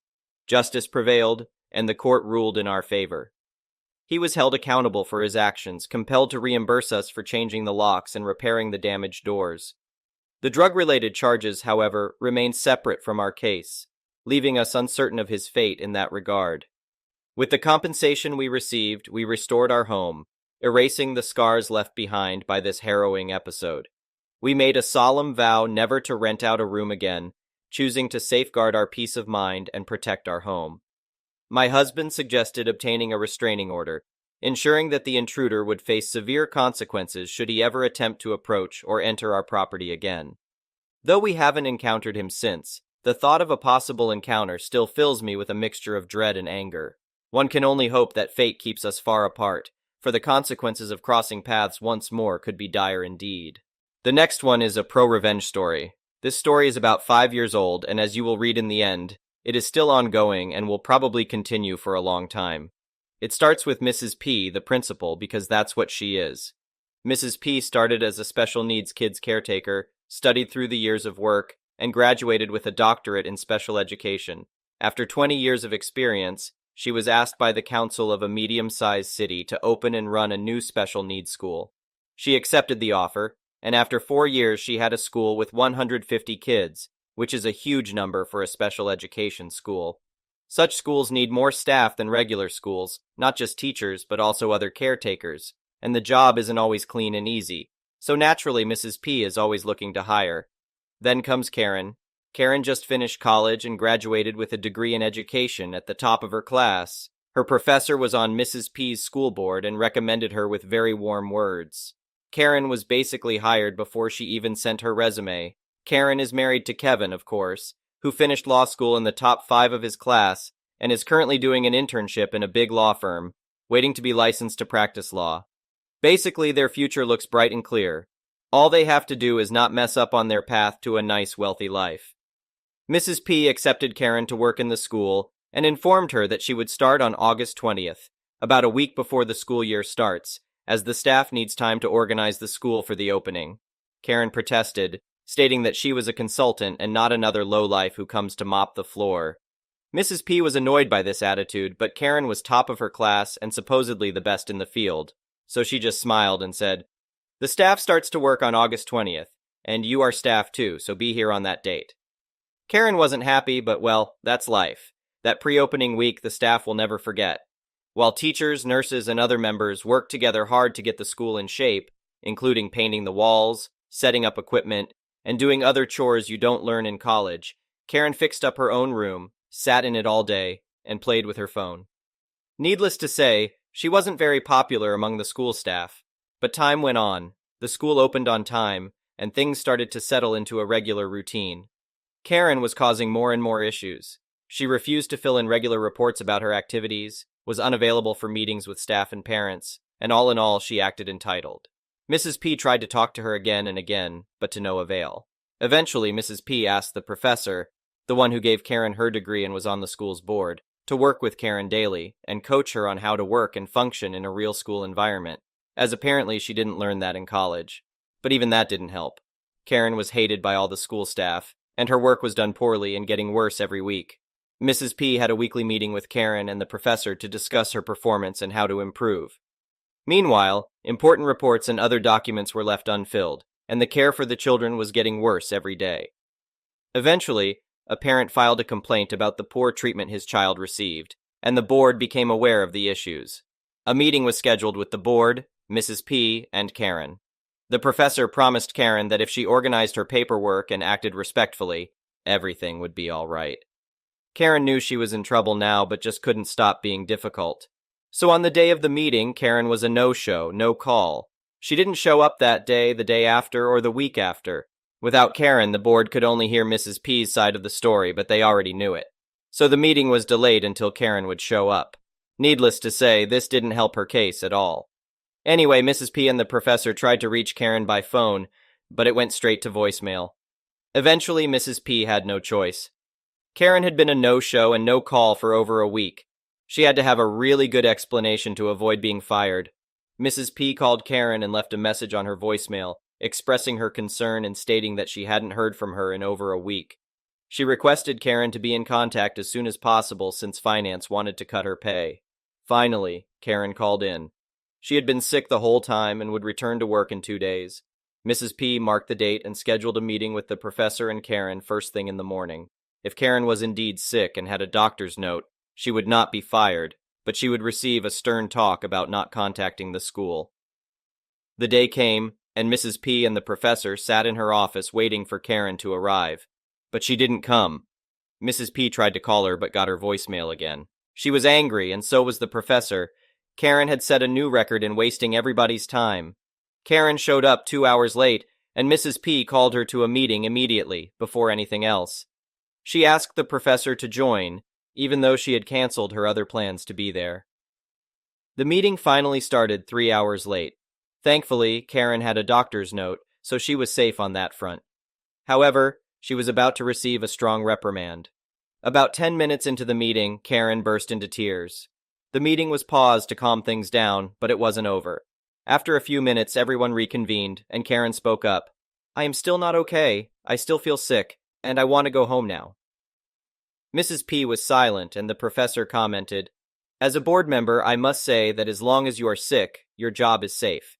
Justice prevailed, and the court ruled in our favor. He was held accountable for his actions, compelled to reimburse us for changing the locks and repairing the damaged doors. The drug-related charges, however, remained separate from our case, leaving us uncertain of his fate in that regard. With the compensation we received, we restored our home, erasing the scars left behind by this harrowing episode. We made a solemn vow never to rent out a room again, choosing to safeguard our peace of mind and protect our home. My husband suggested obtaining a restraining order, ensuring that the intruder would face severe consequences should he ever attempt to approach or enter our property again. Though we haven't encountered him since, the thought of a possible encounter still fills me with a mixture of dread and anger. One can only hope that fate keeps us far apart, for the consequences of crossing paths once more could be dire indeed. The next one is a pro-revenge story. This story is about 5 years old, and as you will read in the end, it is still ongoing and will probably continue for a long time. It starts with Mrs. P, the principal, because that's what she is. Mrs. P started as a special needs kids caretaker, studied through the years of work, and graduated with a doctorate in special education. After 20 years of experience, she was asked by the council of a medium-sized city to open and run a new special needs school. She accepted the offer, and after 4 years she had a school with 150 kids, which is a huge number for a special education school. Such schools need more staff than regular schools, not just teachers, but also other caretakers, and the job isn't always clean and easy, so naturally Mrs. P is always looking to hire. Then comes Karen. Karen just finished college and graduated with a degree in education at the top of her class. Her professor was on Mrs. P's school board and recommended her with very warm words. Karen was basically hired before she even sent her resume. Karen is married to Kevin, of course, who finished law school in the top 5 of his class and is currently doing an internship in a big law firm, waiting to be licensed to practice law. Basically, their future looks bright and clear. All they have to do is not mess up on their path to a nice, wealthy life. Mrs. P accepted Karen to work in the school and informed her that she would start on August 20th, about a week before the school year starts, as the staff needs time to organize the school for the opening. Karen protested, stating that she was a consultant and not another lowlife who comes to mop the floor. Mrs. P was annoyed by this attitude, but Karen was top of her class and supposedly the best in the field, so she just smiled and said, "The staff starts to work on August 20th, and you are staff too, so be here on that date." Karen wasn't happy, but well, that's life. That pre-opening week the staff will never forget. While teachers, nurses, and other members worked together hard to get the school in shape, including painting the walls, setting up equipment, and doing other chores you don't learn in college, Karen fixed up her own room, sat in it all day, and played with her phone. Needless to say, she wasn't very popular among the school staff, but time went on, the school opened on time, and things started to settle into a regular routine. Karen was causing more and more issues. She refused to fill in regular reports about her activities, was unavailable for meetings with staff and parents, and all in all, she acted entitled. Mrs. P tried to talk to her again and again, but to no avail. Eventually, Mrs. P asked the professor, the one who gave Karen her degree and was on the school's board, to work with Karen daily and coach her on how to work and function in a real school environment, as apparently she didn't learn that in college. But even that didn't help. Karen was hated by all the school staff, and her work was done poorly and getting worse every week. Mrs. P had a weekly meeting with Karen and the professor to discuss her performance and how to improve. Meanwhile, important reports and other documents were left unfilled, and the care for the children was getting worse every day. Eventually, a parent filed a complaint about the poor treatment his child received, and the board became aware of the issues. A meeting was scheduled with the board, Mrs. P, and Karen. The professor promised Karen that if she organized her paperwork and acted respectfully, everything would be all right. Karen knew she was in trouble now, but just couldn't stop being difficult. So on the day of the meeting, Karen was a no-show, no call. She didn't show up that day, the day after, or the week after. Without Karen, the board could only hear Mrs. P's side of the story, but they already knew it. So the meeting was delayed until Karen would show up. Needless to say, this didn't help her case at all. Anyway, Mrs. P and the professor tried to reach Karen by phone, but it went straight to voicemail. Eventually, Mrs. P had no choice. Karen had been a no-show and no call for over a week. She had to have a really good explanation to avoid being fired. Mrs. P called Karen and left a message on her voicemail, expressing her concern and stating that she hadn't heard from her in over a week. She requested Karen to be in contact as soon as possible since finance wanted to cut her pay. Finally, Karen called in. She had been sick the whole time and would return to work in 2 days. Mrs. P marked the date and scheduled a meeting with the professor and Karen first thing in the morning. If Karen was indeed sick and had a doctor's note, she would not be fired, but she would receive a stern talk about not contacting the school. The day came, and Mrs. P and the professor sat in her office waiting for Karen to arrive. But she didn't come. Mrs. P tried to call her but got her voicemail again. She was angry, and so was the professor. Karen had set a new record in wasting everybody's time. Karen showed up 2 hours late, and Mrs. P called her to a meeting immediately, before anything else. She asked the professor to join, even though she had canceled her other plans to be there. The meeting finally started 3 hours late. Thankfully, Karen had a doctor's note, so she was safe on that front. However, she was about to receive a strong reprimand. About 10 minutes into the meeting, Karen burst into tears. The meeting was paused to calm things down, but it wasn't over. After a few minutes, everyone reconvened, and Karen spoke up. "I am still not okay. I still feel sick, and I want to go home now." Mrs. P was silent, and the professor commented, "As a board member, I must say that as long as you are sick, your job is safe.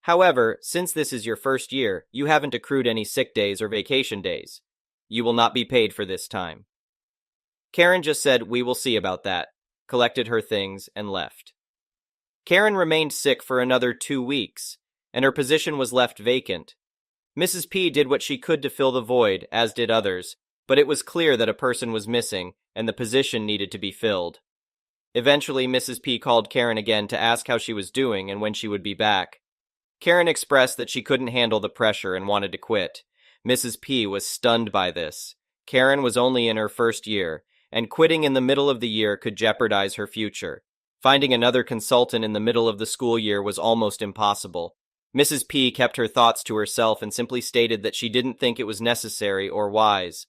However, since this is your first year, you haven't accrued any sick days or vacation days. You will not be paid for this time." Karen just said, "We will see about that," collected her things, and left. Karen remained sick for another 2 weeks, and her position was left vacant. Mrs. P did what she could to fill the void, as did others, but it was clear that a person was missing, and the position needed to be filled. Eventually, Mrs. P called Karen again to ask how she was doing and when she would be back. Karen expressed that she couldn't handle the pressure and wanted to quit. Mrs. P was stunned by this. Karen was only in her first year, and quitting in the middle of the year could jeopardize her future. Finding another consultant in the middle of the school year was almost impossible. Mrs. P kept her thoughts to herself and simply stated that she didn't think it was necessary or wise.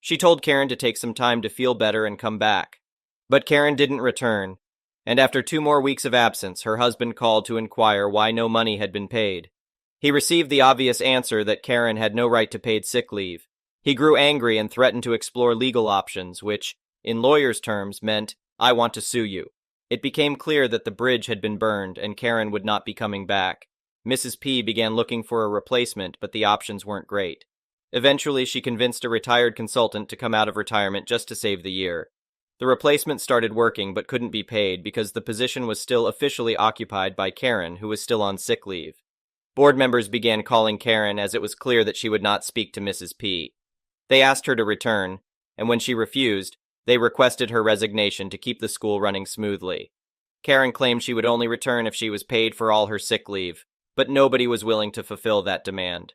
She told Karen to take some time to feel better and come back. But Karen didn't return, and after 2 more weeks of absence, her husband called to inquire why no money had been paid. He received the obvious answer that Karen had no right to paid sick leave. He grew angry and threatened to explore legal options, which, in lawyers' terms, meant, "I want to sue you." It became clear that the bridge had been burned and Karen would not be coming back. Mrs. P began looking for a replacement, but the options weren't great. Eventually, she convinced a retired consultant to come out of retirement just to save the year. The replacement started working but couldn't be paid because the position was still officially occupied by Karen, who was still on sick leave. Board members began calling Karen as it was clear that she would not speak to Mrs. P. They asked her to return, and when she refused, they requested her resignation to keep the school running smoothly. Karen claimed she would only return if she was paid for all her sick leave, but nobody was willing to fulfill that demand.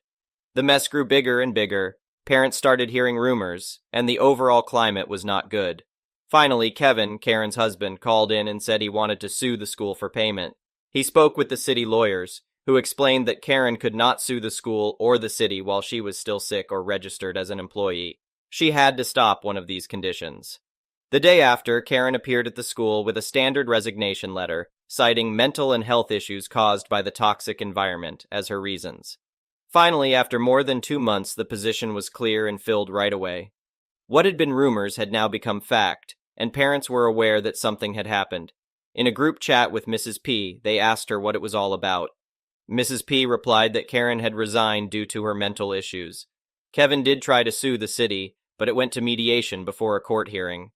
The mess grew bigger and bigger, parents started hearing rumors, and the overall climate was not good. Finally, Kevin, Karen's husband, called in and said he wanted to sue the school for payment. He spoke with the city lawyers, who explained that Karen could not sue the school or the city while she was still sick or registered as an employee. She had to stop one of these conditions. The day after, Karen appeared at the school with a standard resignation letter, citing mental and health issues caused by the toxic environment as her reasons. Finally, after more than 2 months, the position was clear and filled right away. What had been rumors had now become fact, and parents were aware that something had happened. In a group chat with Mrs. P, they asked her what it was all about. Mrs. P replied that Karen had resigned due to her mental issues. Kevin did try to sue the city, but it went to mediation before a court hearing.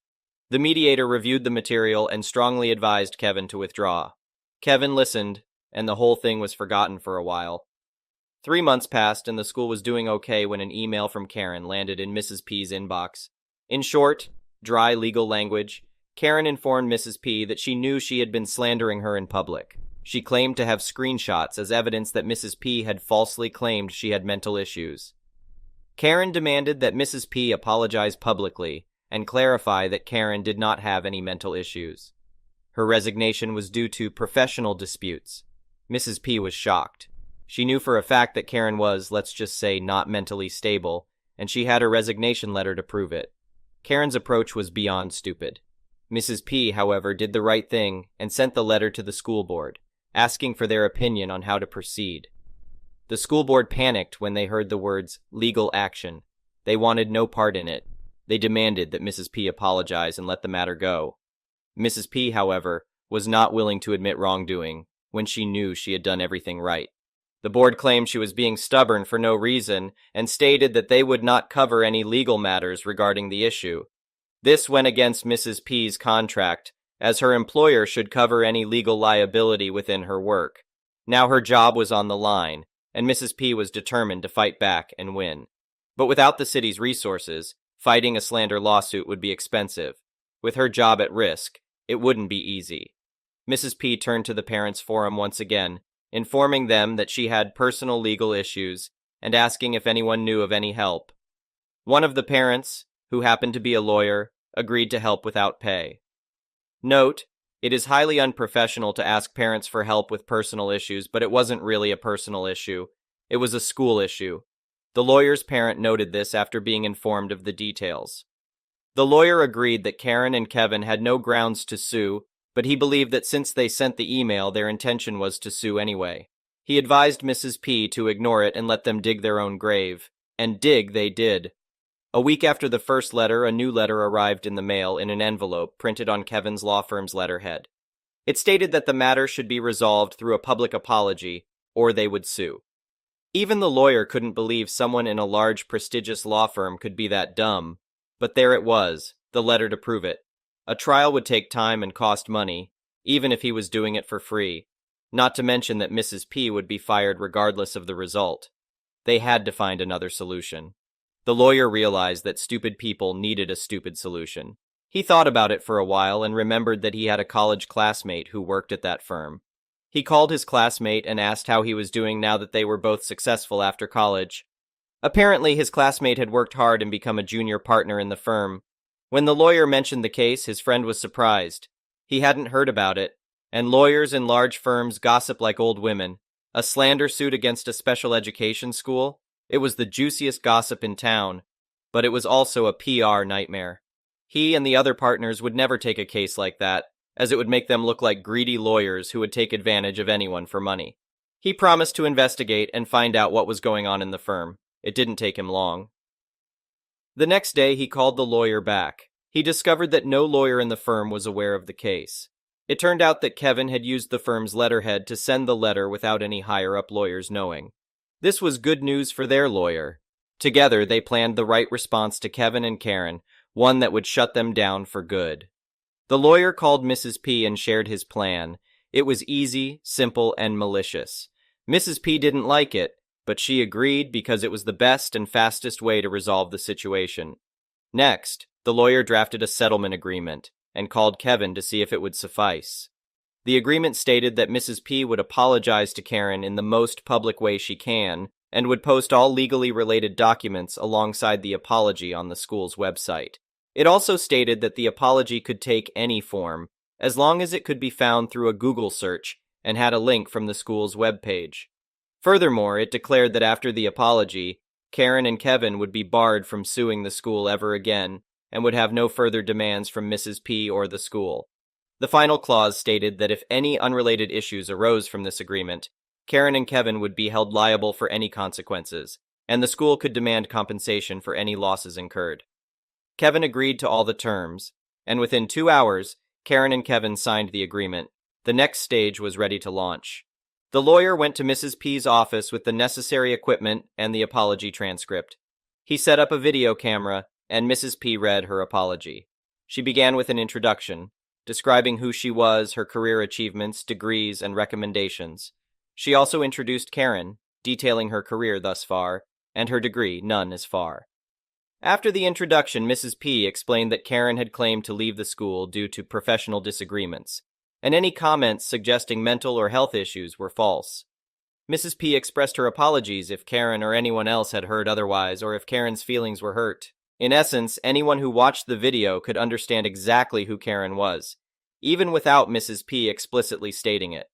The mediator reviewed the material and strongly advised Kevin to withdraw. Kevin listened, and the whole thing was forgotten for a while. 3 months passed, and the school was doing okay when an email from Karen landed in Mrs. P's inbox. In short, dry legal language, Karen informed Mrs. P that she knew she had been slandering her in public. She claimed to have screenshots as evidence that Mrs. P had falsely claimed she had mental issues. Karen demanded that Mrs. P apologize publicly and clarify that Karen did not have any mental issues. Her resignation was due to professional disputes. Mrs. P was shocked. She knew for a fact that Karen was, let's just say, not mentally stable, and she had her resignation letter to prove it. Karen's approach was beyond stupid. Mrs. P, however, did the right thing and sent the letter to the school board, asking for their opinion on how to proceed. The school board panicked when they heard the words legal action. They wanted no part in it. They demanded that Mrs. P apologize and let the matter go. Mrs. P, however, was not willing to admit wrongdoing when she knew she had done everything right. The board claimed she was being stubborn for no reason and stated that they would not cover any legal matters regarding the issue. This went against Mrs. P's contract, as her employer should cover any legal liability within her work. Now her job was on the line, and Mrs. P was determined to fight back and win. But without the city's resources, fighting a slander lawsuit would be expensive. With her job at risk, it wouldn't be easy. Mrs. P turned to the parents' forum once again, informing them that she had personal legal issues and asking if anyone knew of any help. One of the parents, who happened to be a lawyer, agreed to help without pay. Note, it is highly unprofessional to ask parents for help with personal issues, but it wasn't really a personal issue. It was a school issue. The lawyer's parent noted this after being informed of the details. The lawyer agreed that Karen and Kevin had no grounds to sue, but he believed that since they sent the email, their intention was to sue anyway. He advised Mrs. P to ignore it and let them dig their own grave. And dig they did. A week after the first letter, a new letter arrived in the mail in an envelope printed on Kevin's law firm's letterhead. It stated that the matter should be resolved through a public apology, or they would sue. Even the lawyer couldn't believe someone in a large, prestigious law firm could be that dumb. But there it was, the letter to prove it. A trial would take time and cost money, even if he was doing it for free, not to mention that Mrs. P would be fired regardless of the result. They had to find another solution. The lawyer realized that stupid people needed a stupid solution. He thought about it for a while and remembered that he had a college classmate who worked at that firm. He called his classmate and asked how he was doing now that they were both successful after college. Apparently, his classmate had worked hard and become a junior partner in the firm. When the lawyer mentioned the case, his friend was surprised. He hadn't heard about it, and lawyers in large firms gossip like old women. A slander suit against a special education school? It was the juiciest gossip in town, but it was also a PR nightmare. He and the other partners would never take a case like that, as it would make them look like greedy lawyers who would take advantage of anyone for money. He promised to investigate and find out what was going on in the firm. It didn't take him long. The next day, he called the lawyer back. He discovered that no lawyer in the firm was aware of the case. It turned out that Kevin had used the firm's letterhead to send the letter without any higher-up lawyers knowing. This was good news for their lawyer. Together, they planned the right response to Kevin and Karen, one that would shut them down for good. The lawyer called Mrs. P and shared his plan. It was easy, simple, and malicious. Mrs. P didn't like it, but she agreed because it was the best and fastest way to resolve the situation. Next, the lawyer drafted a settlement agreement and called Kevin to see if it would suffice. The agreement stated that Mrs. P would apologize to Karen in the most public way she can and would post all legally related documents alongside the apology on the school's website. It also stated that the apology could take any form, as long as it could be found through a Google search and had a link from the school's webpage. Furthermore, it declared that after the apology, Karen and Kevin would be barred from suing the school ever again and would have no further demands from Mrs. P or the school. The final clause stated that if any unrelated issues arose from this agreement, Karen and Kevin would be held liable for any consequences, and the school could demand compensation for any losses incurred. Kevin agreed to all the terms, and within 2 hours, Karen and Kevin signed the agreement. The next stage was ready to launch. The lawyer went to Mrs. P's office with the necessary equipment and the apology transcript. He set up a video camera, and Mrs. P read her apology. She began with an introduction, describing who she was, her career achievements, degrees, and recommendations. She also introduced Karen, detailing her career thus far, and her degree, none as far. After the introduction, Mrs. P explained that Karen had claimed to leave the school due to professional disagreements. and any comments suggesting mental or health issues were false. Mrs. P expressed her apologies if Karen or anyone else had heard otherwise, or if Karen's feelings were hurt. In essence, anyone who watched the video could understand exactly who Karen was, even without Mrs. P explicitly stating it.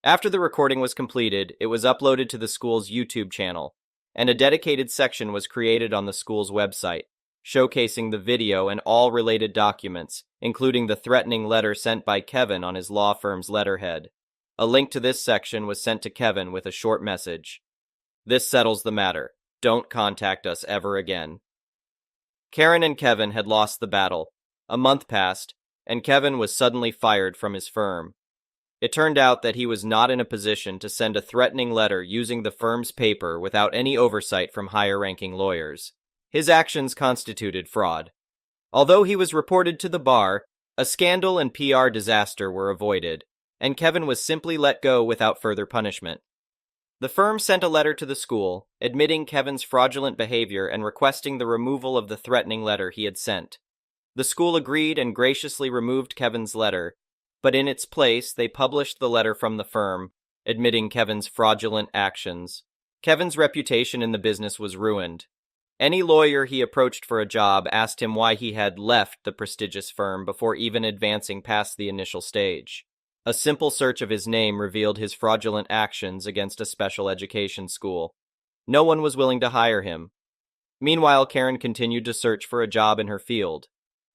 After the recording was completed, it was uploaded to the school's YouTube channel, and a dedicated section was created on the school's website, showcasing the video and all related documents, including the threatening letter sent by Kevin on his law firm's letterhead. A link to this section was sent to Kevin with a short message. "This settles the matter. Don't contact us ever again." Karen and Kevin had lost the battle. A month passed, and Kevin was suddenly fired from his firm. It turned out that he was not in a position to send a threatening letter using the firm's paper without any oversight from higher-ranking lawyers. His actions constituted fraud. Although he was reported to the bar, a scandal and PR disaster were avoided, and Kevin was simply let go without further punishment. The firm sent a letter to the school, admitting Kevin's fraudulent behavior and requesting the removal of the threatening letter he had sent. The school agreed and graciously removed Kevin's letter, but in its place they published the letter from the firm, admitting Kevin's fraudulent actions. Kevin's reputation in the business was ruined. Any lawyer he approached for a job asked him why he had left the prestigious firm before even advancing past the initial stage. A simple search of his name revealed his fraudulent actions against a special education school. No one was willing to hire him. Meanwhile, Karen continued to search for a job in her field.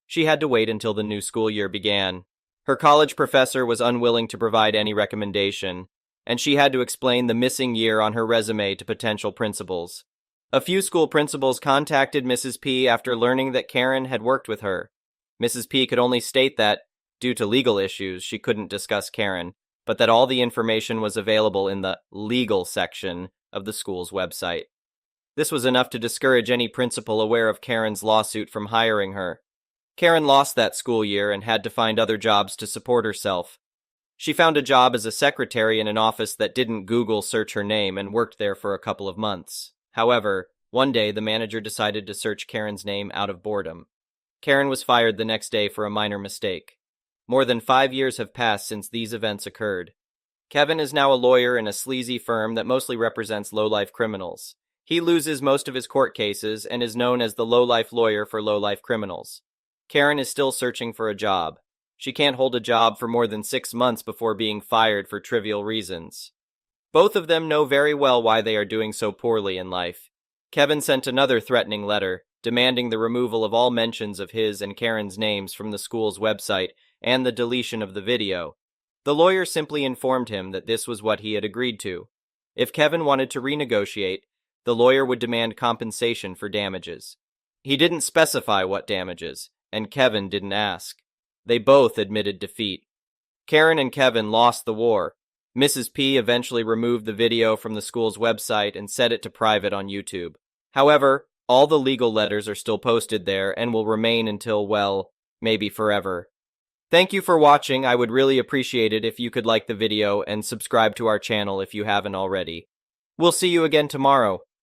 She had to wait until the new school year began. Her college professor was unwilling to provide any recommendation, and she had to explain the missing year on her resume to potential principals. A few school principals contacted Mrs. P after learning that Karen had worked with her. Mrs. P could only state that, due to legal issues, she couldn't discuss Karen, but that all the information was available in the legal section of the school's website. This was enough to discourage any principal aware of Karen's lawsuit from hiring her. Karen lost that school year and had to find other jobs to support herself. She found a job as a secretary in an office that didn't Google search her name and worked there for a couple of months. However, one day the manager decided to search Karen's name out of boredom. Karen was fired the next day for a minor mistake. More than 5 years have passed since these events occurred. Kevin is now a lawyer in a sleazy firm that mostly represents low-life criminals. He loses most of his court cases and is known as the low-life lawyer for low-life criminals. Karen is still searching for a job. She can't hold a job for more than 6 months before being fired for trivial reasons. Both of them know very well why they are doing so poorly in life. Kevin sent another threatening letter, demanding the removal of all mentions of his and Karen's names from the school's website and the deletion of the video. The lawyer simply informed him that this was what he had agreed to. If Kevin wanted to renegotiate, the lawyer would demand compensation for damages. He didn't specify what damages, and Kevin didn't ask. They both admitted defeat. Karen and Kevin lost the war. Mrs. P eventually removed the video from the school's website and set it to private on YouTube. However, all the legal letters are still posted there and will remain until, well, maybe forever. Thank you for watching. I would really appreciate it if you could like the video and subscribe to our channel if you haven't already. We'll see you again tomorrow.